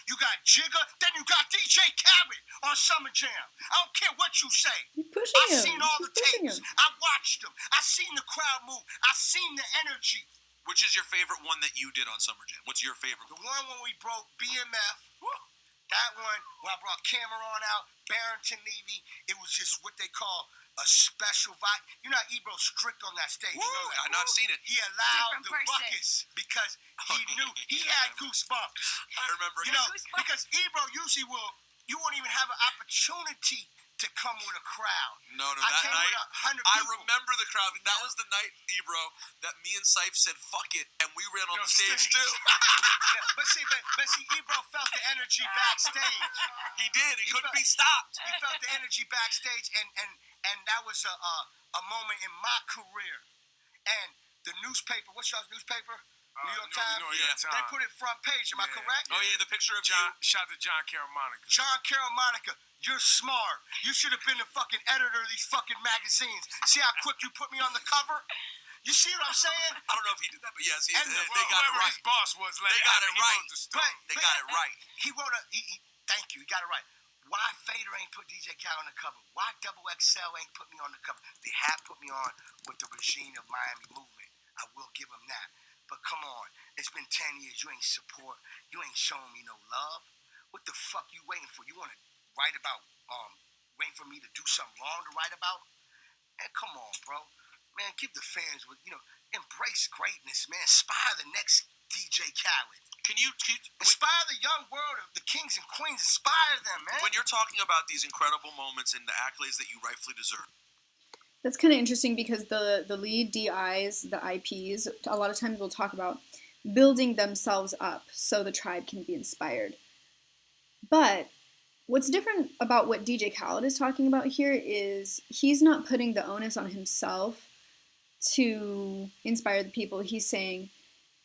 You got Jigga, then you got DJ Khaled on Summer Jam. I don't care what you say. You're pushing him. I've seen all the tapes. I watched them. I seen the crowd move. I seen the energy. Which is your favorite one that you did on Summer Jam? What's your favorite one? The one when we broke BMF. That one, when I brought Cameron out, Barrington Levy, it was just what they call a special vibe. You know how Ebro's strict on that stage. You know that? I've not seen it. He allowed the ruckus because he knew he had goosebumps. I remember. Because Ebro usually you won't even have an opportunity to come with a crowd. No, that night, with 100 people. I remember the crowd. That was the night, Ebro, that me and Syph said, fuck it, and we ran on the stage, too. But see, Ebro felt the energy backstage. He did. He couldn't be stopped. He felt the energy backstage, and that was a moment in my career. And the newspaper, what's y'all's newspaper? New York Times? They put it front page, am I correct? Oh, yeah, the picture of Shout to John Caramanica. John Caramanica, you're smart. You should have been the fucking editor of these fucking magazines. See how quick you put me on the cover? You see what I'm saying? I don't know if he did that, but yes, they got it whoever right. His boss was, they got it right. They got it right. He wrote thank you, he got it right. Why Fader ain't put DJ Khaled on the cover? Why Double XL ain't put me on the cover? They have put me on with the regime of Miami movement. I will give them that. But come on, it's been 10 years. You ain't support. You ain't showing me no love. What the fuck you waiting for? You want to write about waiting for me to do something wrong to write about? Man, come on, bro. Man, give the fans embrace greatness, man. Inspire the next DJ Khaled. Can you Inspire the young world of the kings and queens. Inspire them, man. when you're talking about these incredible moments and the accolades that you rightfully deserve? That's kind of interesting because the lead DIs, the IPs, a lot of times will talk about building themselves up so the tribe can be inspired. But what's different about what DJ Khaled is talking about here is he's not putting the onus on himself to inspire the people. He's saying,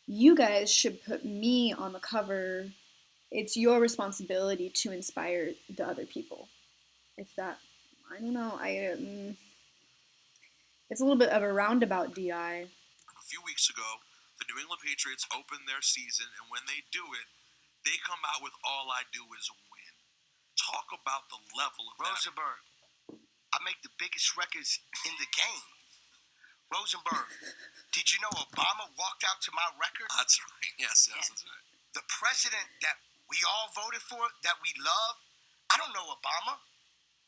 you guys should put me on the cover. It's your responsibility to inspire the other people. If that, I don't know, it's a little bit of a roundabout DI. A few weeks ago, the New England Patriots opened their season, and when they do it, they come out with All I Do Is Win. Talk about the level of Rosenberg, I make the biggest records in the game. Rosenberg, did you know Obama walked out to my record? That's right. Yes, that's right. The president that we all voted for, that we love, I don't know Obama.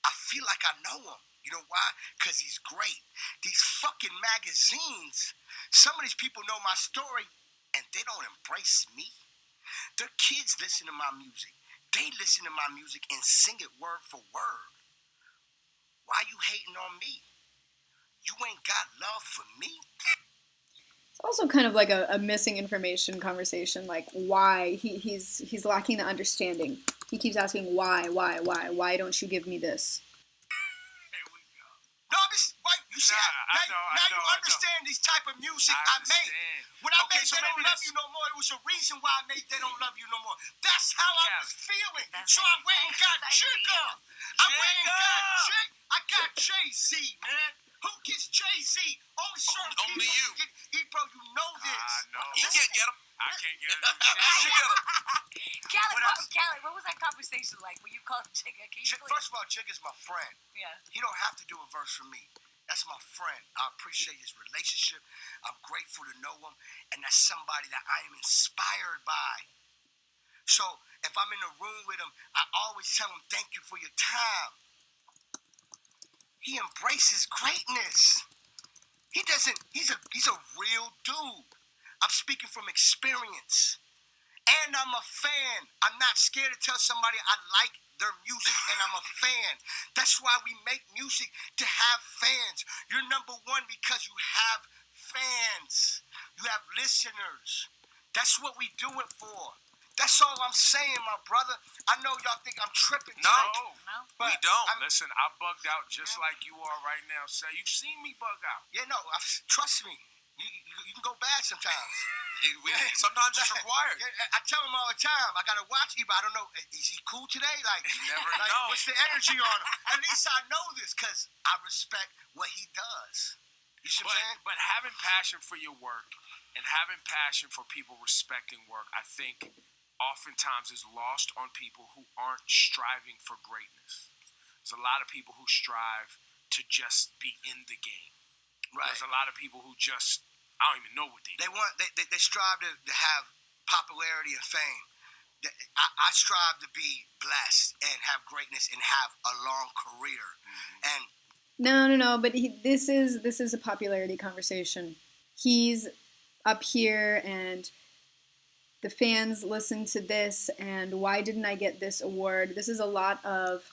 I feel like I know him. You know why? Because he's great. These fucking magazines, some of these people know my story, and they don't embrace me. Their kids listen to my music. They listen to my music and sing it word for word. Why you hating on me? You ain't got love for me? It's also kind of like a missing information conversation, like why he's lacking the understanding. He keeps asking why don't you give me this? No, you see, now you understand these type of music I made. When I made They Don't Love You No More, it was a reason why I made They Don't Love You No More. That's how I was feeling. So I went and got Jigga. I got Jay-Z, man. Who gets Jay-Z? Only certain people. Only you. Bro, you know this. No. You can't get him. I can't get it. Khaled, what was that conversation like when you called Jigga? First of all, Jigga's my friend. Yeah. He don't have to do a verse for me. That's my friend. I appreciate his relationship. I'm grateful to know him. And that's somebody that I am inspired by. So if I'm in the room with him, I always tell him, thank you for your time. He embraces greatness. He's a real dude. I'm speaking from experience. And I'm a fan. I'm not scared to tell somebody I like their music and I'm a fan. That's why we make music, to have fans. You're number one because you have fans. You have listeners. That's what we do it for. That's all I'm saying, my brother. I know y'all think I'm tripping. No. But we don't. Listen, I bugged out just like you are right now. Say, you've seen me bug out. Yeah, no, trust me. You can go bad sometimes. Sometimes it's required. I tell him all the time, I got to watch you, but I don't know, is he cool today? Like, you never know. What's the energy on him? At least I know this because I respect what he does. You see what I'm saying? But having passion for your work and having passion for people respecting work, I think oftentimes is lost on people who aren't striving for greatness. There's a lot of people who strive to just be in the game. Right. There's a lot of people who just, I don't even know what they do. They strive to have popularity and fame. I strive to be blessed and have greatness and have a long career. And No. But this is a popularity conversation. He's up here and the fans listen to this and why didn't I get this award? This is a lot of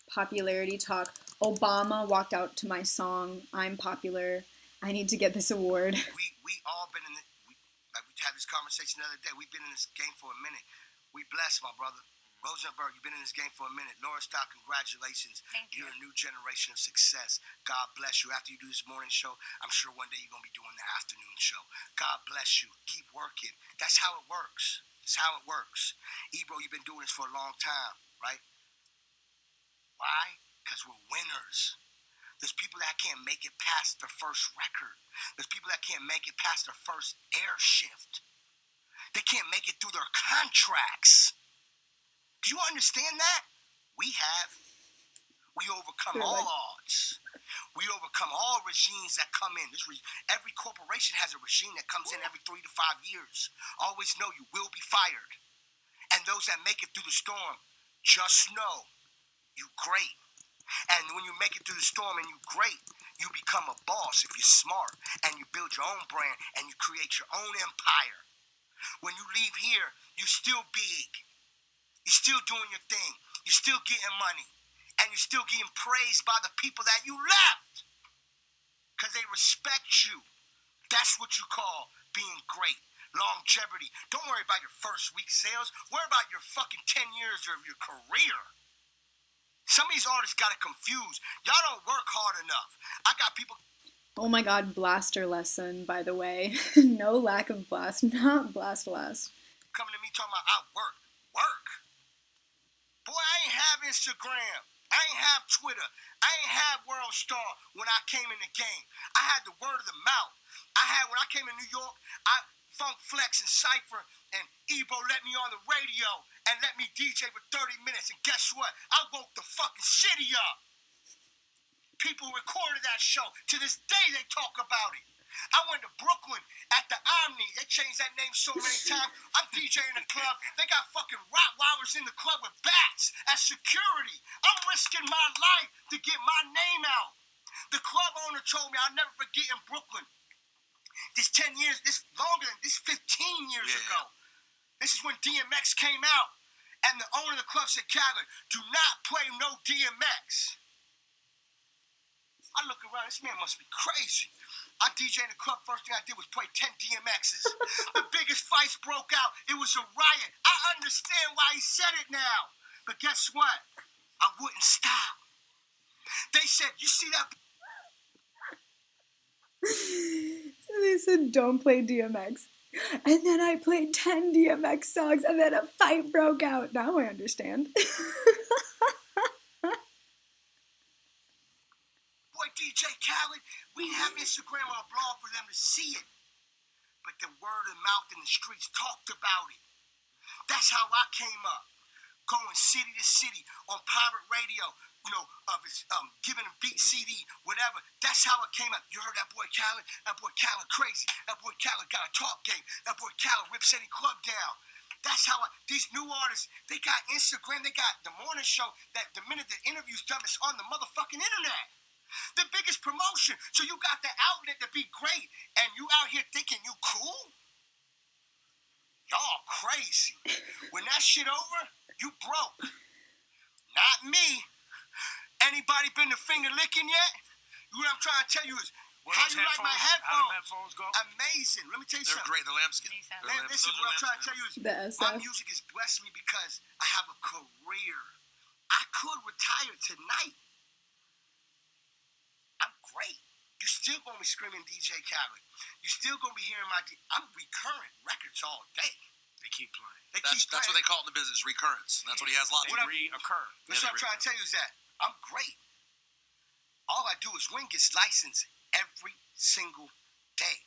popularity talk. Obama walked out to my song, I'm popular, I need to get this award. We all been in we had this conversation the other day. We've been in this game for a minute. We blessed, my brother. Rosenberg, you've been in this game for a minute. Laura Stock, congratulations. Thank you. You're a new generation of success. God bless you. After you do this morning show, I'm sure one day you're going to be doing the afternoon show. God bless you. Keep working. That's how it works. It's how it works. Ebro, you've been doing this for a long time, right? Why? Because we're winners. There's people that can't make it past their first record. There's people that can't make it past their first air shift. They can't make it through their contracts. Do you understand that? We have. We overcome all odds. We overcome all regimes that come in. Every corporation has a regime that comes in every 3 to 5 years. Always know you will be fired. And those that make it through the storm, just know you great. And when you make it through the storm and you great, You become a boss if you're smart, and you build your own brand, and you create your own empire. When you leave here, you're still big. You're still doing your thing. You're still getting money. And you're still getting praised by the people that you left. Because they respect you. That's what you call being great. Longevity. Don't worry about your first week sales. Worry about your fucking 10 years of your career. Some of these artists got it confused. Y'all don't work hard enough. I got people... Oh my god, blaster lesson, by the way. No lack of blast, not blast. Coming to me talking about I work. Boy, I ain't have Instagram. I ain't have Twitter. I ain't have World Star when I came in the game. I had the word of the mouth. When I came to New York, Funk Flex and Cypher and Ebo let me on the radio and let me DJ for 30 minutes. And guess what? I woke the fucking city up. People recorded that show. To this day, they talk about it. I went to Brooklyn at the Omni. They changed that name so many times. I'm DJing the club. They got fucking Rottweilers in the club with bats as security. I'm risking my life to get my name out. The club owner told me I'll never forget in Brooklyn. This 10 years, this longer than this 15 years ago. This is when DMX came out. And the owner of the club said, Khaled, do not play no DMX. I look around, this man must be crazy. I DJ'd in the club, first thing I did was play 10 DMXs. The biggest fights broke out. It was a riot. I understand why he said it now. But guess what? I wouldn't stop. They said, you see that? They said, don't play DMX. And then I played 10 DMX songs, and then a fight broke out. Now I understand. DJ Khaled, we have Instagram or a blog for them to see it. But the word of mouth in the streets talked about it. That's how I came up. Going city to city on pirate radio, giving a beat CD, whatever. That's how it came up. You heard that boy Khaled? That boy Khaled crazy. That boy Khaled got a talk game. That boy Khaled rips any club down. That's how these new artists, they got Instagram, they got the morning show that the minute the interview's done, it's on the motherfucking internet. The biggest promotion. So you got the outlet to be great, and you out here thinking you cool? Y'all crazy. When that shit over, you broke. Not me. Anybody been to finger licking yet? What I'm trying to tell you is, how you like my headphones? How the headphones go? Amazing. Let me tell you They're something. great. The lambskin. Listen, what I'm trying to tell you is, my music has blessed me because I have a career. I could retire tonight. I'm great. You still gonna be screaming DJ Khaled. You still gonna be hearing I'm recurrent records all day. They keep playing. That's what they call it in the business, recurrence. That's what he has lots of. They reoccur. That's what I'm trying to tell you is that I'm great. All I do is win gets licensed every single day.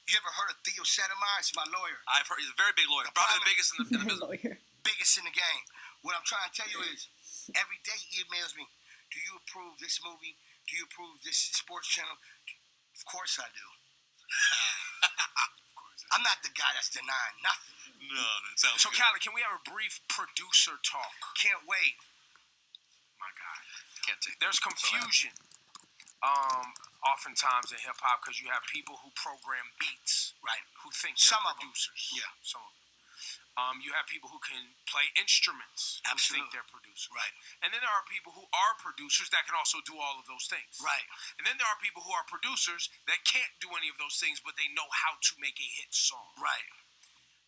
You ever heard of Theo Sotomayor? He's my lawyer. I've heard. He's a very big lawyer. Probably the biggest in the business. Lawyer. Biggest in the game. What I'm trying to tell you is, every day he emails me, do you approve this movie? Do you approve this sports channel? Of course I do. I'm not the guy that's denying nothing. No, that sounds So, good. Khaled, can we have a brief producer talk? Can't wait. My God. Can't take There's confusion oftentimes in hip-hop because you have people who program beats, Right. who think they're Some of them. producers. Yeah. Some of them. You have people who can play instruments who think Absolutely. they're producers. Right. And then there are people who are producers that can also do all of those things. Right. And then there are people who are producers that can't do any of those things, but they know how to make a hit song. Right.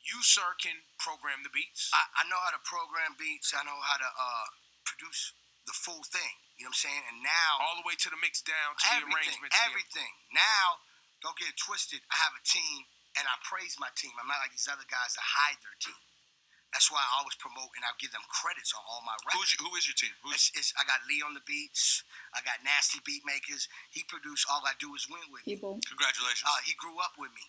You, sir, can program the beats. I know how to program beats. I know how to produce the full thing. You know what I'm saying? And now all the way to the mix down, to the arrangement. Everything. Now, don't get it twisted. I have a team, and I praise my team. I'm not like these other guys that hide their team. That's why I always promote, and I'll give them credits on all my records. Who is your team? I got Lee on the beats. I got Nasty Beat Makers. He produced All I Do Is Win with me. People. Congratulations. He grew up with me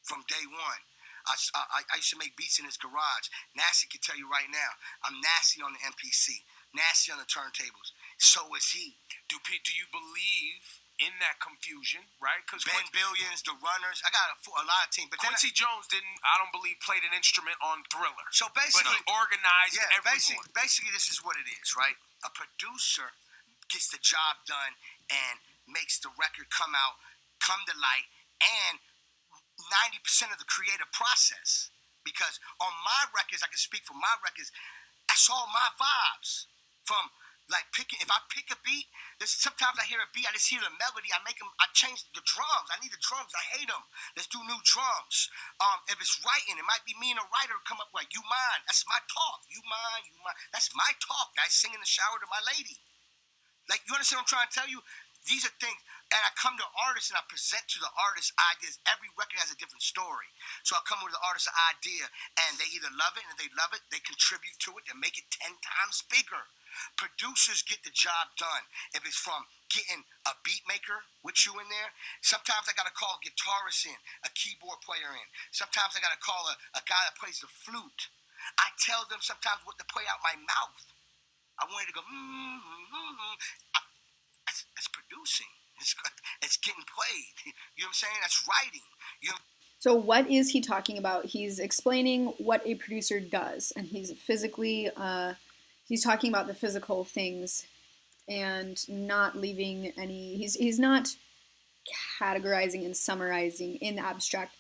from day one. I used to make beats in his garage. Nasty can tell you right now, I'm nasty on the MPC, nasty on the turntables. So is he. Do you believe in that confusion, right? Because Ben Billions, the Runners. I got a lot of teams. But Quincy Jones I don't believe, played an instrument on Thriller. So basically, but he organized everyone. Basically, this is what it is, right? A producer gets the job done and makes the record come to light, and 90% of the creative process. Because on my records, I can speak for my records, that's all my vibes. From like if I pick a beat, sometimes I hear a beat, I just hear the melody, I change the drums. I need the drums, I hate them. Let's do new drums. If it's writing, it might be me and a writer come up like, you mind, that's my talk. You mind, that's my talk. I sing in the shower to my lady. Like, you understand what I'm trying to tell you? These are things, and I come to artists and I present to the artists ideas. Every record has a different story. So I come with the artist an idea, and they either love it, and if they love it, they contribute to it and make it 10 times bigger. Producers get the job done. If it's from getting a beat maker with you in there, sometimes I got to call a guitarist in, a keyboard player in. Sometimes I got to call a guy that plays the flute. I tell them sometimes what to play out my mouth. I want you to go, That's producing. It's getting played. You know what I'm saying? That's writing. So what is he talking about? He's explaining what a producer does, and he's he's talking about the physical things and not leaving any, he's not categorizing and summarizing in the abstract.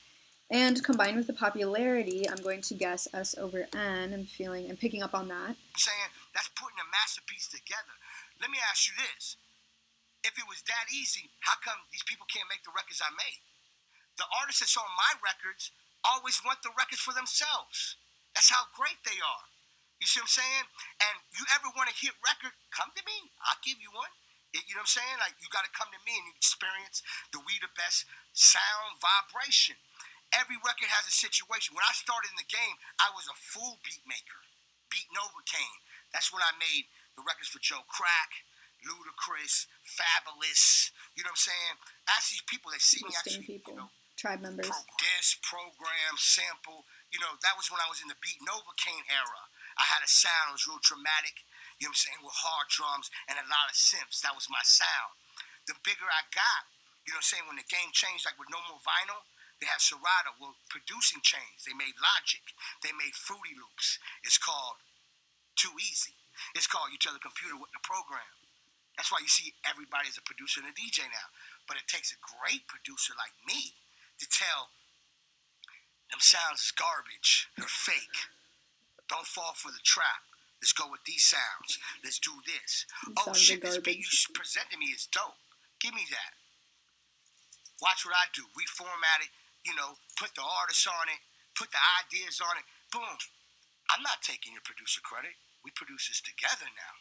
And combined with the popularity, I'm going to guess S over N. I'm picking up on that. I'm saying that's putting a masterpiece together. Let me ask you this. If it was that easy, how come these people can't make the records I made? The artists that's on my records always want the records for themselves. That's how great they are. You see what I'm saying? And you ever want a hit record, come to me. I'll give you one. You know what I'm saying? Like, you got to come to me and you experience the best sound vibration. Every record has a situation. When I started in the game, I was a full beat maker. Beat Novocaine. That's when I made the records for Joe Crack, Ludacris, Fabulous. You know what I'm saying? Ask these people, they see me actually, people. You know, Tribe members. Program, sample. You know, that was when I was in the Beat Novocaine era. I had a sound, it was real dramatic, you know what I'm saying, with hard drums and a lot of synths. That was my sound. The bigger I got, you know what I'm saying, when the game changed, like with no more vinyl, they have Serato. Well, producing changed. They made Logic. They made Fruity Loops. It's called Too Easy. It's called you tell the computer what to program. That's why you see everybody as a producer and a DJ now. But it takes a great producer like me to tell them sounds is garbage. They're fake. Don't fall for the trap. Let's go with these sounds. Let's do this. Oh shit, this beat you presented me is dope. Give me that. Watch what I do. Reformat it, you know, put the artists on it, put the ideas on it. Boom. I'm not taking your producer credit. We produce this together now.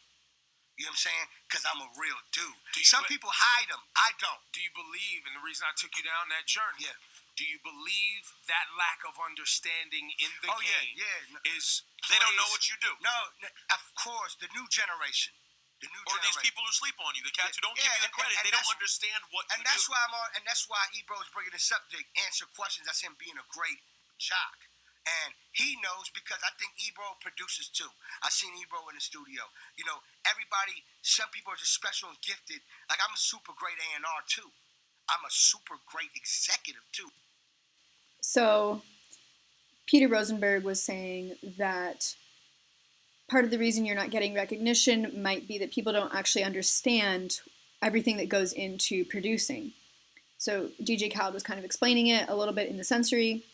You know what I'm saying? Because I'm a real dude. Some people hide them. I don't. Do you believe, and the reason I took you down that journey, do you believe that lack of understanding in the game is they don't know what you do? No, of course, the new generation. These people who sleep on you, the cats who don't give you the credit, they don't understand what you do. And that's why and that's why Ebro is bringing this up to answer questions. That's him being a great jock. And he knows because I think Ebro produces too. I've seen Ebro in the studio. You know, everybody, some people are just special and gifted. Like, I'm a super great A&R too. I'm a super great executive too. So, Peter Rosenberg was saying that part of the reason you're not getting recognition might be that people don't actually understand everything that goes into producing. So, DJ Khaled was kind of explaining it a little bit in the sensory.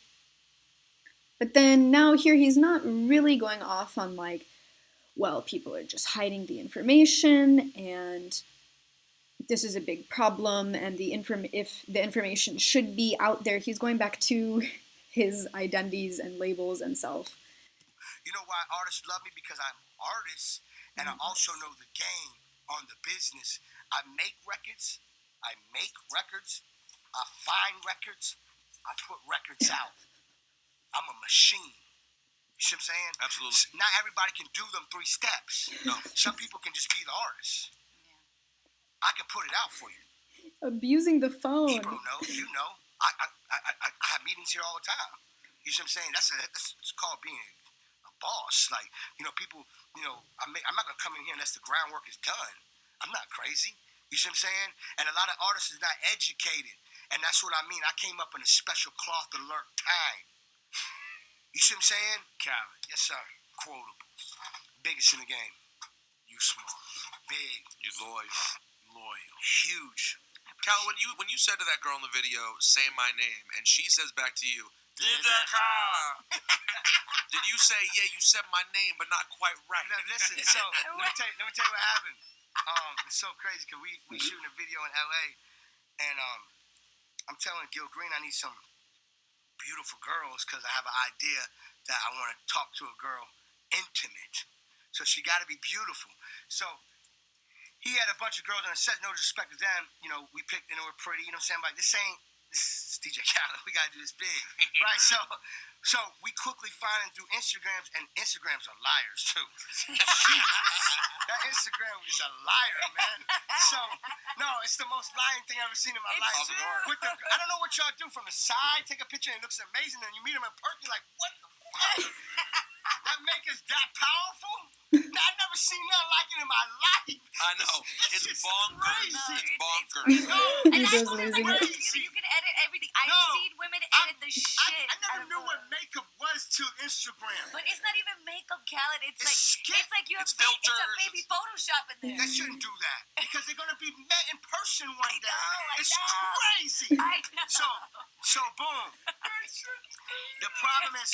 But then now here he's not really going off on like, well, people are just hiding the information and this is a big problem and if the information should be out there, he's going back to his identities and labels and self. You know why artists love me? Because I'm an artist and I also know the game on the business. I make records, I find records, I put records out. I'm a machine. You see what I'm saying? Absolutely. Not everybody can do them 3 steps. No. Some people can just be the artist. I can put it out for you. Abusing the phone. Ebro knows, you know. I have meetings here all the time. You see what I'm saying? That's it's called being a boss. Like, you know, people, you know, I'm not going to come in here unless the groundwork is done. I'm not crazy. You see what I'm saying? And a lot of artists is not educated. And that's what I mean. I came up in a special cloth alert time. You see what I'm saying? Khaled. Yes, sir. Quotables. Biggest in the game. You smart. Big. You loyal. Loyal. Huge. I Cal, when you said to that girl in the video, "Say my name," and she says back to you, "DJ Khaled," did you say, "Yeah, you said my name, but not quite right"? No, listen. So let me tell you what happened. It's so crazy because we shooting a video in LA, and I'm telling Gil Green I need some beautiful girls because I have an idea that I want to talk to a girl intimate. So she got to be beautiful. So he had a bunch of girls on the set, no disrespect to them. You know, we picked and they were pretty. You know what I'm saying? Like, this is DJ Khaled. We got to do this big. Right? So we quickly find them through Instagrams, and Instagrams are liars too. That Instagram is a liar, man. So, no, it's the most lying thing I've ever seen in my life. I don't know what y'all do from the side, take a picture and it looks amazing, and you meet them in person, you're like, what the fuck? That make us that powerful? I've never seen nothing like it in my life. I know. It's bonkers. It's bonkers. No, He does losing it. You can edit everything. I've seen women edit the shit. I never knew what makeup was till Instagram. But it's not even makeup, Khaled. It's like you have It's it's a filters. baby Photoshop in there. They shouldn't do that because they're gonna be met in person one day. I It's know. crazy. I know. So boom. The problem is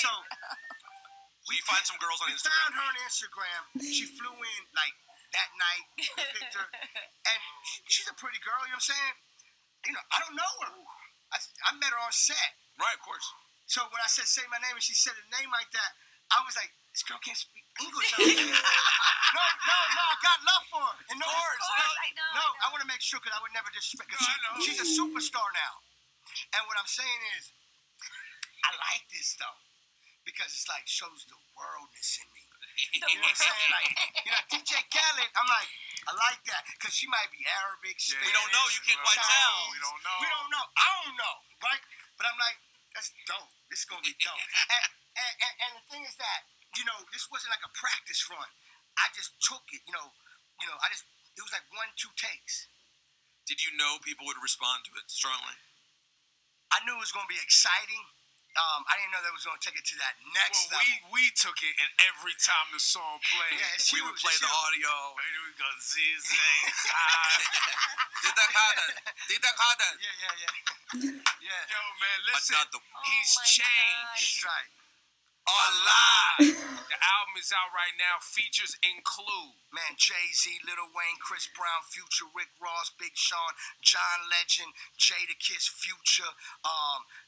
We find some girls on we Instagram. found her on Instagram. She flew in like that night. We picked her, and she's a pretty girl. You know what I'm saying? You know, I don't know her. I met her on set. Right, of course. So when I said say my name and she said a name like that, I was like, this girl can't speak English. No, I got love for her. And Of course, I know. No, I want to make sure because I would never disrespect. Cause I know. she's a superstar now. And what I'm saying is, I like this though. Because it's like shows the worldness in me. You know what I'm saying? Like, you know, DJ Khaled, I'm like, I like that. Because she might be Arabic, Spanish. We don't know. You can't quite Chinese. tell. We don't know. We don't know. I don't know, right? But I'm like, that's dope. This is going to be dope. And the thing is that, you know, this wasn't like a practice run. I just took it, it was like 1-2 takes. Did you know people would respond to it strongly? I knew it was going to be exciting. I didn't know that was going to take it to that next level. We took it, and every time the song played, Yeah, it's We huge, would play it's the huge. audio. and we go ziz. Did that Khaled? Yeah. Yo, man, listen. Another one. He's my changed That's right. a lot. The album is out right now. Features include Man, Jay-Z, Lil Wayne, Chris Brown, Future, Rick Ross, Big Sean, John Legend, Jadakiss, Future,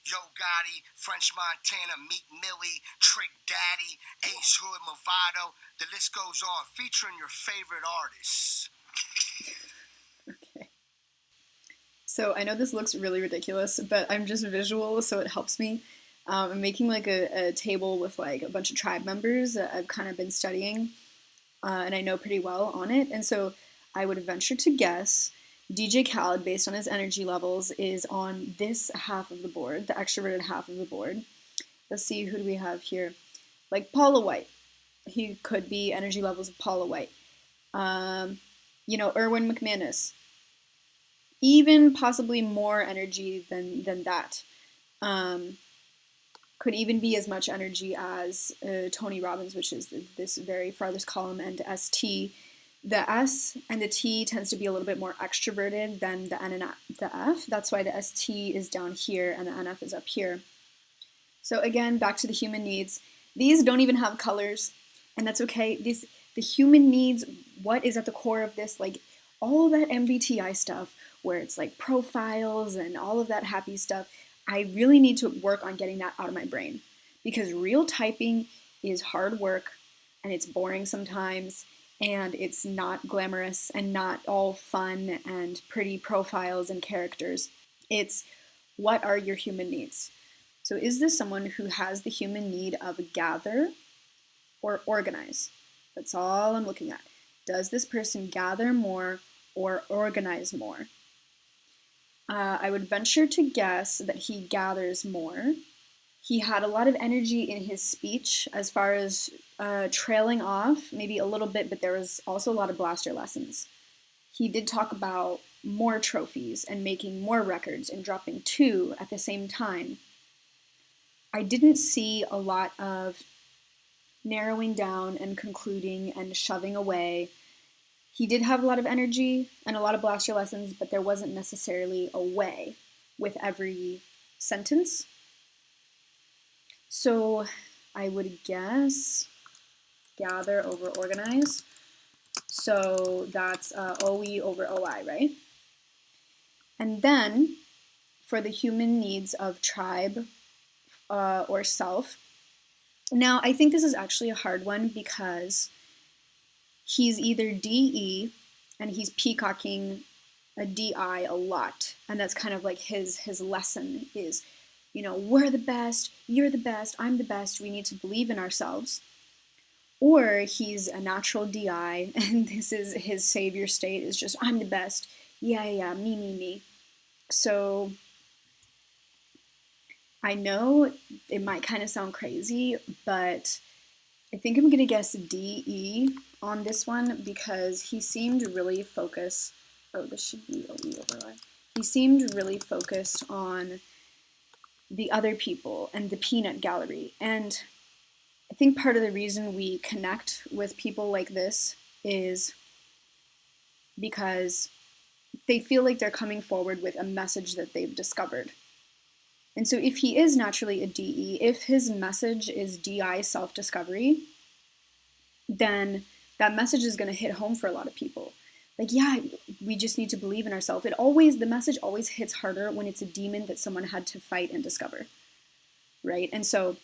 Yo Gotti, French Montana, Meek Millie, Trick Daddy, Ace Hood, Movado. The list goes on, featuring your favorite artists. Okay. So I know this looks really ridiculous, but I'm just visual, so it helps me. I'm making like a table with like a bunch of tribe members that I've kind of been studying, and I know pretty well on it. And so I would venture to guess DJ Khaled, based on his energy levels, is on this half of the board, the extroverted half of the board. Let's see, who do we have here? Like Paula White. He could be energy levels of Paula White. Erwin McManus. Even possibly more energy than that. Could even be as much energy as Tony Robbins, which is this very farthest column, and ST. The S and the T tends to be a little bit more extroverted than the N and the F. That's why the ST is down here and the NF is up here. So again, back to the human needs. These don't even have colors, and that's okay. The human needs, what is at the core of this, like all that MBTI stuff, where it's like profiles and all of that happy stuff, I really need to work on getting that out of my brain, because real typing is hard work and it's boring sometimes and it's not glamorous and not all fun and pretty profiles and characters. It's what are your human needs? So is this someone who has the human need of gather or organize? That's all I'm looking at. Does this person gather more or organize more? I would venture to guess that he gathers more. He had a lot of energy in his speech as far as trailing off, maybe a little bit, but there was also a lot of blaster lessons. He did talk about more trophies and making more records and dropping 2 at the same time. I didn't see a lot of narrowing down and concluding and shoving away. He did have a lot of energy and a lot of blaster lessons, but there wasn't necessarily a way with every sentence. So I would guess gather over organize. So that's OE over OI, right? And then for the human needs of tribe or self. Now, I think this is actually a hard one because he's either DE and he's peacocking a DI a lot. And that's kind of like his lesson is, you know, we're the best, you're the best, I'm the best, we need to believe in ourselves. Or he's a natural DI and this is his savior state is just, I'm the best, yeah, me. So I know it might kind of sound crazy, but I think I'm going to guess DE on this one because he seemed really focused. Oh, this should be OE over I. He seemed really focused on the other people and the peanut gallery. And I think part of the reason we connect with people like this is because they feel like they're coming forward with a message that they've discovered. And so if he is naturally a DE, if his message is DI self-discovery, then that message is going to hit home for a lot of people. Like, yeah, we just need to believe in ourselves. The message always hits harder when it's a demon that someone had to fight and discover, right? And so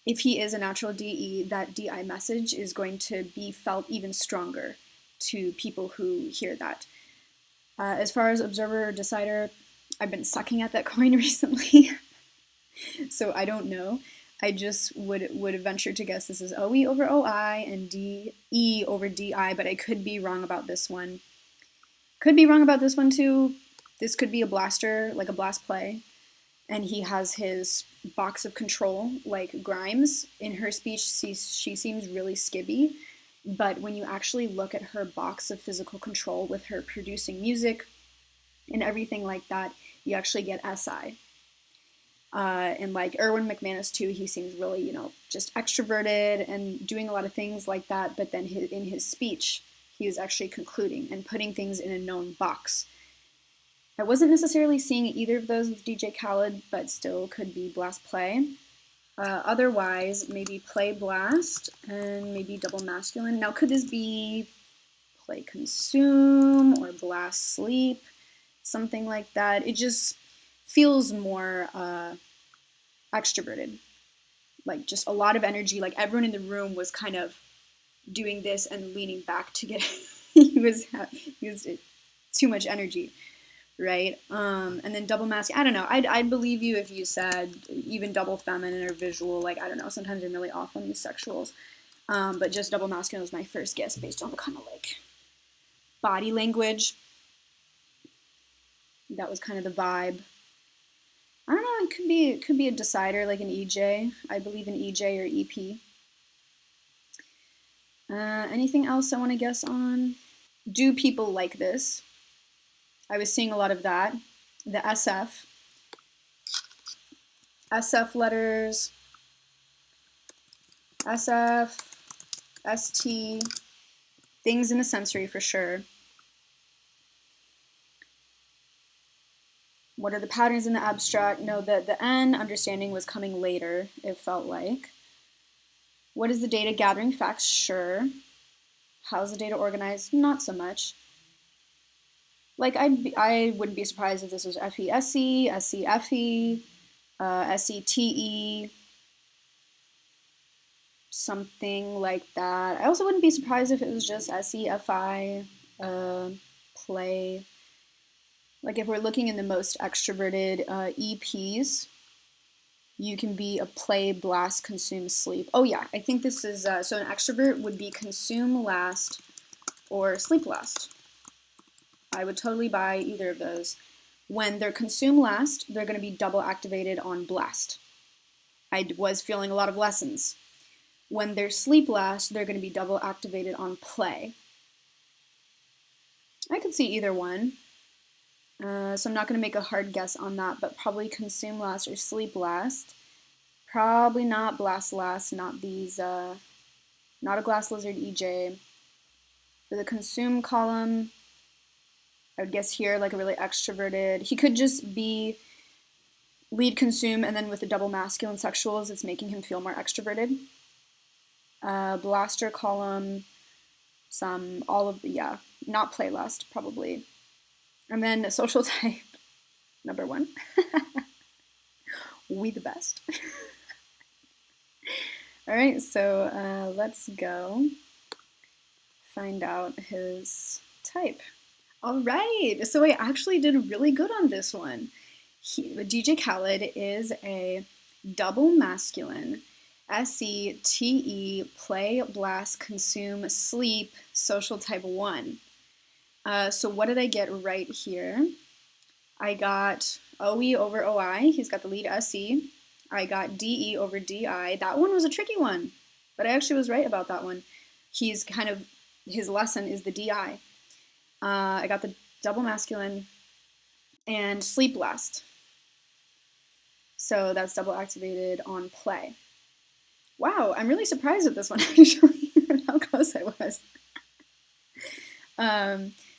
if he is a natural DE, that DI message is going to be felt even stronger to people who hear that. As far as observer or decider, I've been sucking at that coin recently, so I don't know. I just would venture to guess this is OE over OI and DE over DI, but I could be wrong about this one. Could be wrong about this one too. This could be a blaster, like a blast play, and he has his box of control, like Grimes. In her speech, she seems really skibby, but when you actually look at her box of physical control with her producing music and everything like that, you actually get SI. And like Erwin McManus too, he seems really, you know, just extroverted and doing a lot of things like that, but then in his speech, he was actually concluding and putting things in a known box. I wasn't necessarily seeing either of those with DJ Khaled, but still could be blast play. Otherwise, maybe play blast and maybe double masculine. Now, could this be play consume or blast sleep? Something like that. It just feels more extroverted. Like just a lot of energy. Like everyone in the room was kind of doing this and leaning back to get he was too much energy, right? And then double mask, I don't know. I'd believe you if you said even double feminine or visual. Like, I don't know. Sometimes I'm really off on these sexuals. But just double masculine was my first guess based on the kind of like body language. That was kind of the vibe. I don't know, it could be a decider, like an EJ. I believe in EJ or EP. Anything else I want to guess on? Do people like this? I was seeing a lot of that. The SF letters, SF, ST, things in the sensory for sure. What are the patterns in the abstract? No, the N, understanding, was coming later, it felt like. What is the data? Gathering facts? Sure. How's the data organized? Not so much. Like, I wouldn't be surprised if this was FESE, SCFE, SETE, something like that. I also wouldn't be surprised if it was just SEFI, play. Like if we're looking in the most extroverted EPs, you can be a play, blast, consume, sleep. Oh yeah, I think this is, so an extrovert would be consume last or sleep last. I would totally buy either of those. When they're consume last, they're going to be double activated on blast. I was feeling a lot of lessons. When they're sleep last, they're going to be double activated on play. I could see either one. So I'm not going to make a hard guess on that, but probably consume last or sleep last. Probably not blast last, not these, not a glass lizard EJ. For the consume column, I would guess here like a really extroverted. He could just be lead consume, and then with the double masculine sexuals, it's making him feel more extroverted. Blaster column, not playlist probably. And then social type, number 1. We the best. All right, so let's go find out his type. All right, so I actually did really good on this one. DJ Khaled is a double masculine, SE, play, blast, consume, sleep, social type 1. So what did I get right here? I got OE over OI. He's got the lead SE. I got DE over DI. That one was a tricky one, but I actually was right about that one. His lesson is the DI. I got the double masculine and sleep blast. So that's double activated on play. Wow, I'm really surprised at this one actually, how close I was.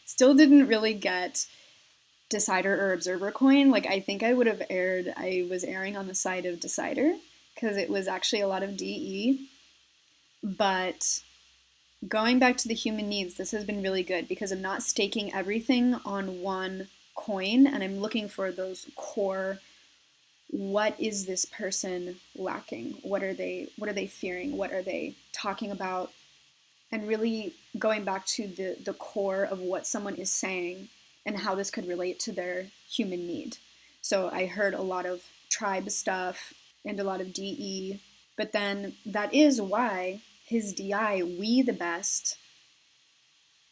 Still didn't really get decider or observer coin. Like I think I was erring on the side of decider because it was actually a lot of DE. But going back to the human needs, this has been really good because I'm not staking everything on one coin, and I'm looking for those core, what is this person lacking? What are they fearing? What are they talking about? And really going back to the core of what someone is saying and how this could relate to their human need. So I heard a lot of tribe stuff and a lot of DE, but then that is why his DI, we the best,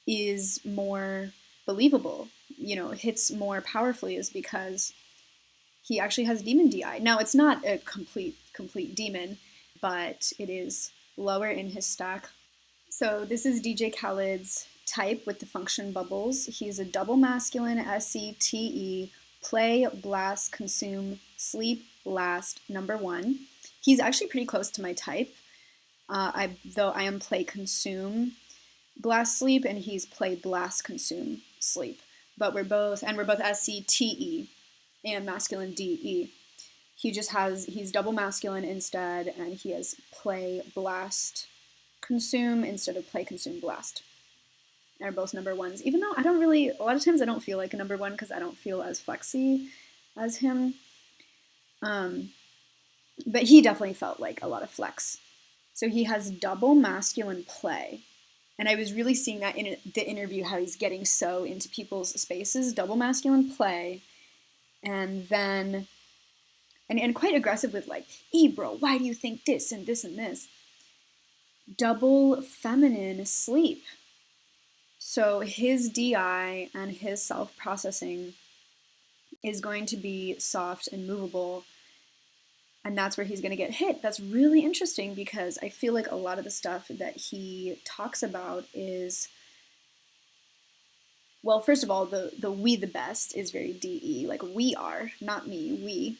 is more believable, hits more powerfully, is because he actually has demon DI. Now, it's not a complete demon, but it is lower in his stack. So this is DJ Khaled's type with the function bubbles. He's a double masculine, SE, play, blast, consume, sleep, last, number 1. He's actually pretty close to my type. Though I am play, consume, blast, sleep, and he's play, blast, consume, sleep. But we're both SE, and masculine DE. He's double masculine instead, and he has play, blast, consume instead of play, consume, blast. They're both number 1s, even though a lot of times I don't feel like a number 1 because I don't feel as flexy as him. But he definitely felt like a lot of flex. So he has double masculine play. And I was really seeing that in the interview, how he's getting so into people's spaces. Double masculine play. And then, and quite aggressive with like, bro, why do you think this and this and this? Double feminine sleep. So his DI and his self-processing is going to be soft and movable. And that's where he's going to get hit. That's really interesting because I feel like a lot of the stuff that he talks about is, well, first of all, the we the best is very DE, like we are, not me, we.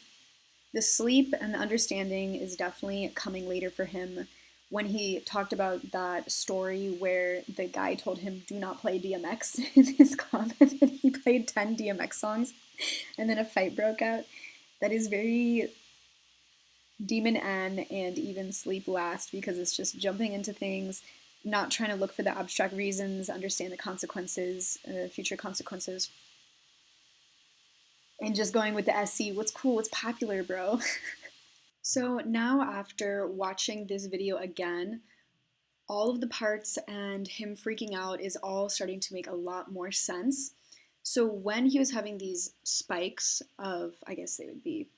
The sleep and the understanding is definitely coming later for him. When he talked about that story where the guy told him, do not play DMX in his club, and then he played 10 DMX songs, and then a fight broke out, that is very Demon N and even Sleep Last, because it's just jumping into things, not trying to look for the abstract reasons, understand the consequences, future consequences, and just going with the SC, what's cool, what's popular, bro. So now after watching this video again, all of the parts and him freaking out is all starting to make a lot more sense. So when he was having these spikes of, I guess they would be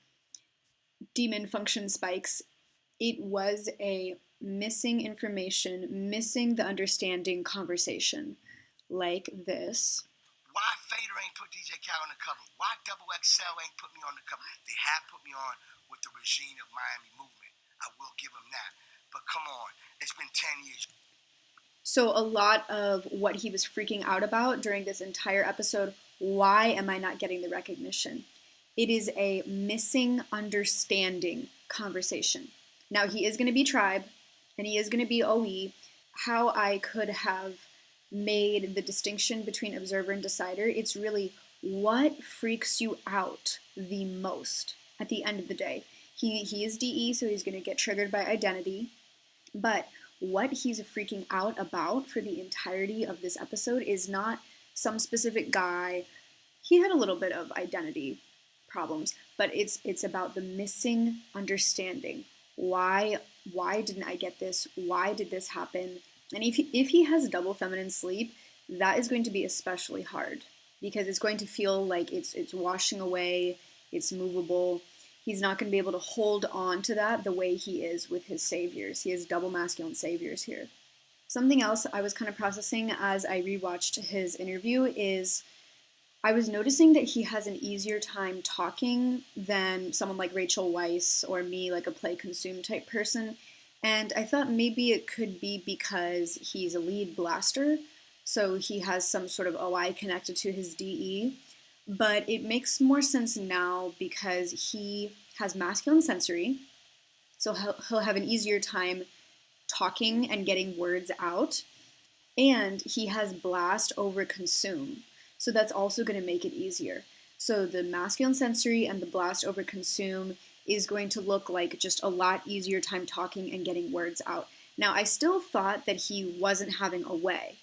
demon function spikes, it was a missing information, missing the understanding conversation, like this. Why Fader ain't put DJ Khaled on the cover? Why Double XL ain't put me on the cover? They have put me on with the regime of Miami movement. I will give them that. But come on, it's been 10 years. So a lot of what he was freaking out about during this entire episode, why am I not getting the recognition? It is a missing understanding conversation. Now he is going to be tribe, and he is going to be OE. How I could have made the distinction between observer and decider. It's really what freaks you out the most at the end of the day. He is DE, so he's going to get triggered by identity, but what he's freaking out about for the entirety of this episode is not some specific guy. He had a little bit of identity problems, but it's about the missing understanding. Why didn't I get this? Why did this happen? And if he has double feminine sleep, that is going to be especially hard because it's going to feel like it's washing away, it's movable. He's not going to be able to hold on to that the way he is with his saviors. He has double masculine saviors here. Something else I was kind of processing as I rewatched his interview is I was noticing that he has an easier time talking than someone like Rachel Weisz or me, like a play consume type person. And I thought maybe it could be because he's a lead blaster, so he has some sort of OI connected to his DE. But it makes more sense now because he has masculine sensory, so he'll have an easier time talking and getting words out. And he has blast over consume, so that's also going to make it easier. So the masculine sensory and the blast over consume is going to look like just a lot easier time talking and getting words out. Now, I still thought that he wasn't having a way,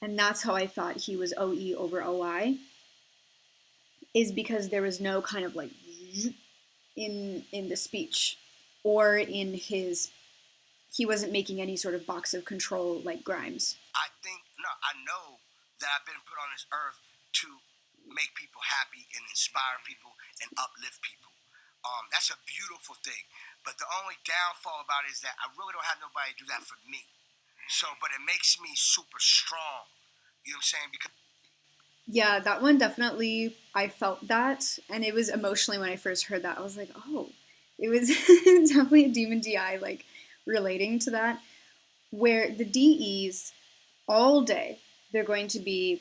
and that's how I thought he was OE over OI, is because there was no kind of like in the speech or in his, he wasn't making any sort of box of control like Grimes. I know that I've been put on this earth to make people happy and inspire people and uplift people. That's a beautiful thing. But the only downfall about it is that I really don't have nobody do that for me. So, but it makes me super strong. You know what I'm saying? Because yeah, that one definitely, I felt that. And it was emotionally when I first heard that, I was like, oh, it was definitely a demon DI, like relating to that. Where the DEs, all day, they're going to be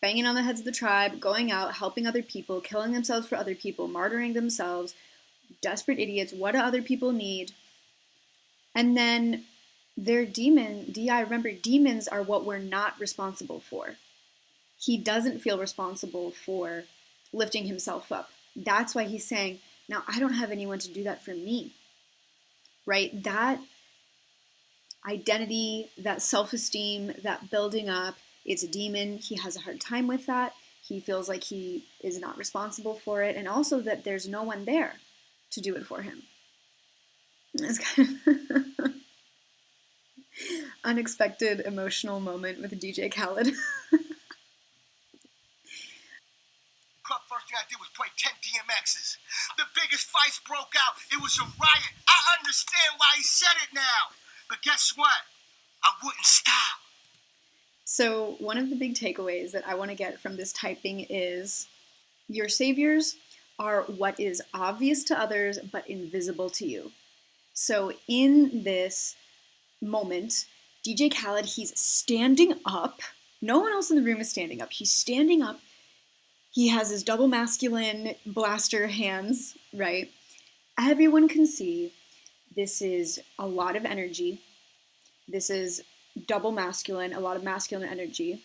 banging on the heads of the tribe, going out, helping other people, killing themselves for other people, martyring themselves, desperate idiots. What do other people need? And then their demon, DI, remember, demons are what we're not responsible for. He doesn't feel responsible for lifting himself up. That's why he's saying, now I don't have anyone to do that for me. Right? That identity, that self-esteem, that building up, it's a demon. He has a hard time with that. He feels like he is not responsible for it, and also that there's no one there to do it for him. It's kind of unexpected emotional moment with DJ Khaled. First thing I did was play 10 DMXs. The biggest fights broke out. It was a riot. I understand why he said it now. But guess what? I wouldn't stop. So one of the big takeaways that I want to get from this typing is your saviors are what is obvious to others but invisible to you. So in this moment, DJ Khaled, he's standing up. No one else in the room is standing up. He's standing up. He has his double masculine blaster hands, right? Everyone can see this is a lot of energy. This is double masculine, a lot of masculine energy.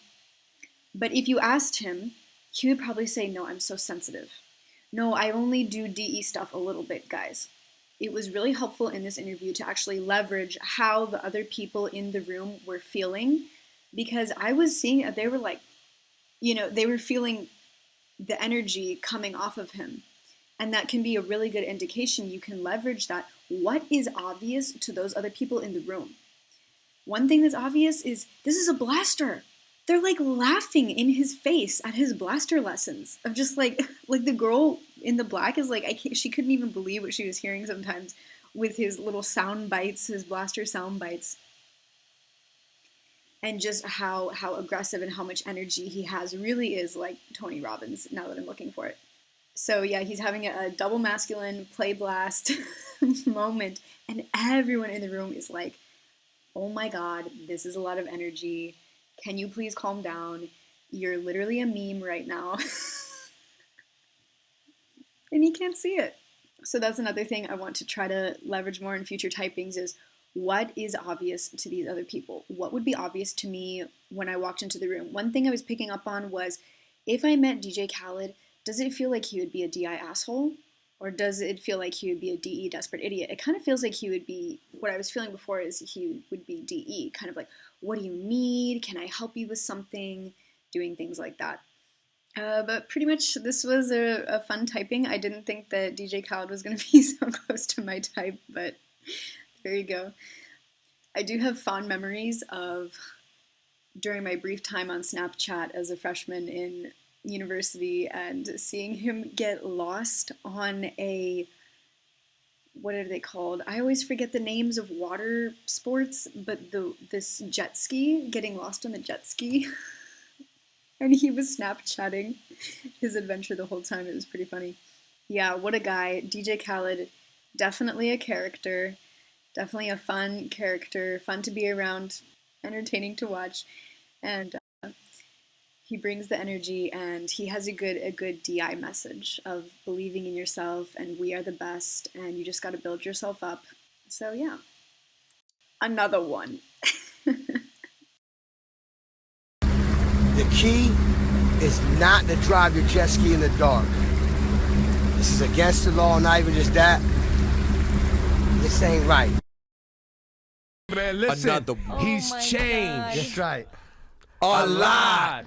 But if you asked him, he would probably say, no, I'm so sensitive. No, I only do DE stuff a little bit, guys. It was really helpful in this interview to actually leverage how the other people in the room were feeling, because I was seeing, they were like, they were feeling the energy coming off of him. And that can be a really good indication. You can leverage that. What is obvious to those other people in the room? One thing that's obvious is this is a blaster. They're like laughing in his face at his blaster lessons of just like the girl in the black is like, she couldn't even believe what she was hearing sometimes with his little sound bites, his blaster sound bites. And just how aggressive and how much energy he has really is like Tony Robbins, now that I'm looking for it. So yeah, he's having a double masculine play blast moment, and everyone in the room is like, oh my God, this is a lot of energy. Can you please calm down? You're literally a meme right now. And he can't see it. So that's another thing I want to try to leverage more in future typings is what is obvious to these other people? What would be obvious to me when I walked into the room? One thing I was picking up on was, if I met DJ Khaled, does it feel like he would be a DI asshole? Or does it feel like he would be a DE desperate idiot? It kind of feels like he would be, what I was feeling before is he would be DE, kind of like, what do you need? Can I help you with something? Doing things like that. But pretty much this was a fun typing. I didn't think that DJ Khaled was going to be so close to my type, but there you go. I do have fond memories of during my brief time on Snapchat as a freshman in university and seeing him get lost on a, what are they called? I always forget the names of water sports, but this jet ski, getting lost on the jet ski. And he was Snapchatting his adventure the whole time. It was pretty funny. Yeah, what a guy. DJ Khaled, definitely a character. Definitely a fun character. Fun to be around. Entertaining to watch. And he brings the energy, and he has a good DI message of believing in yourself, and we are the best, and you just got to build yourself up. So yeah, another one. The key is not to drive your jet ski in the dark. This is against the law, not even just that. This ain't right. Man, listen, he's changed. That's right. A lot.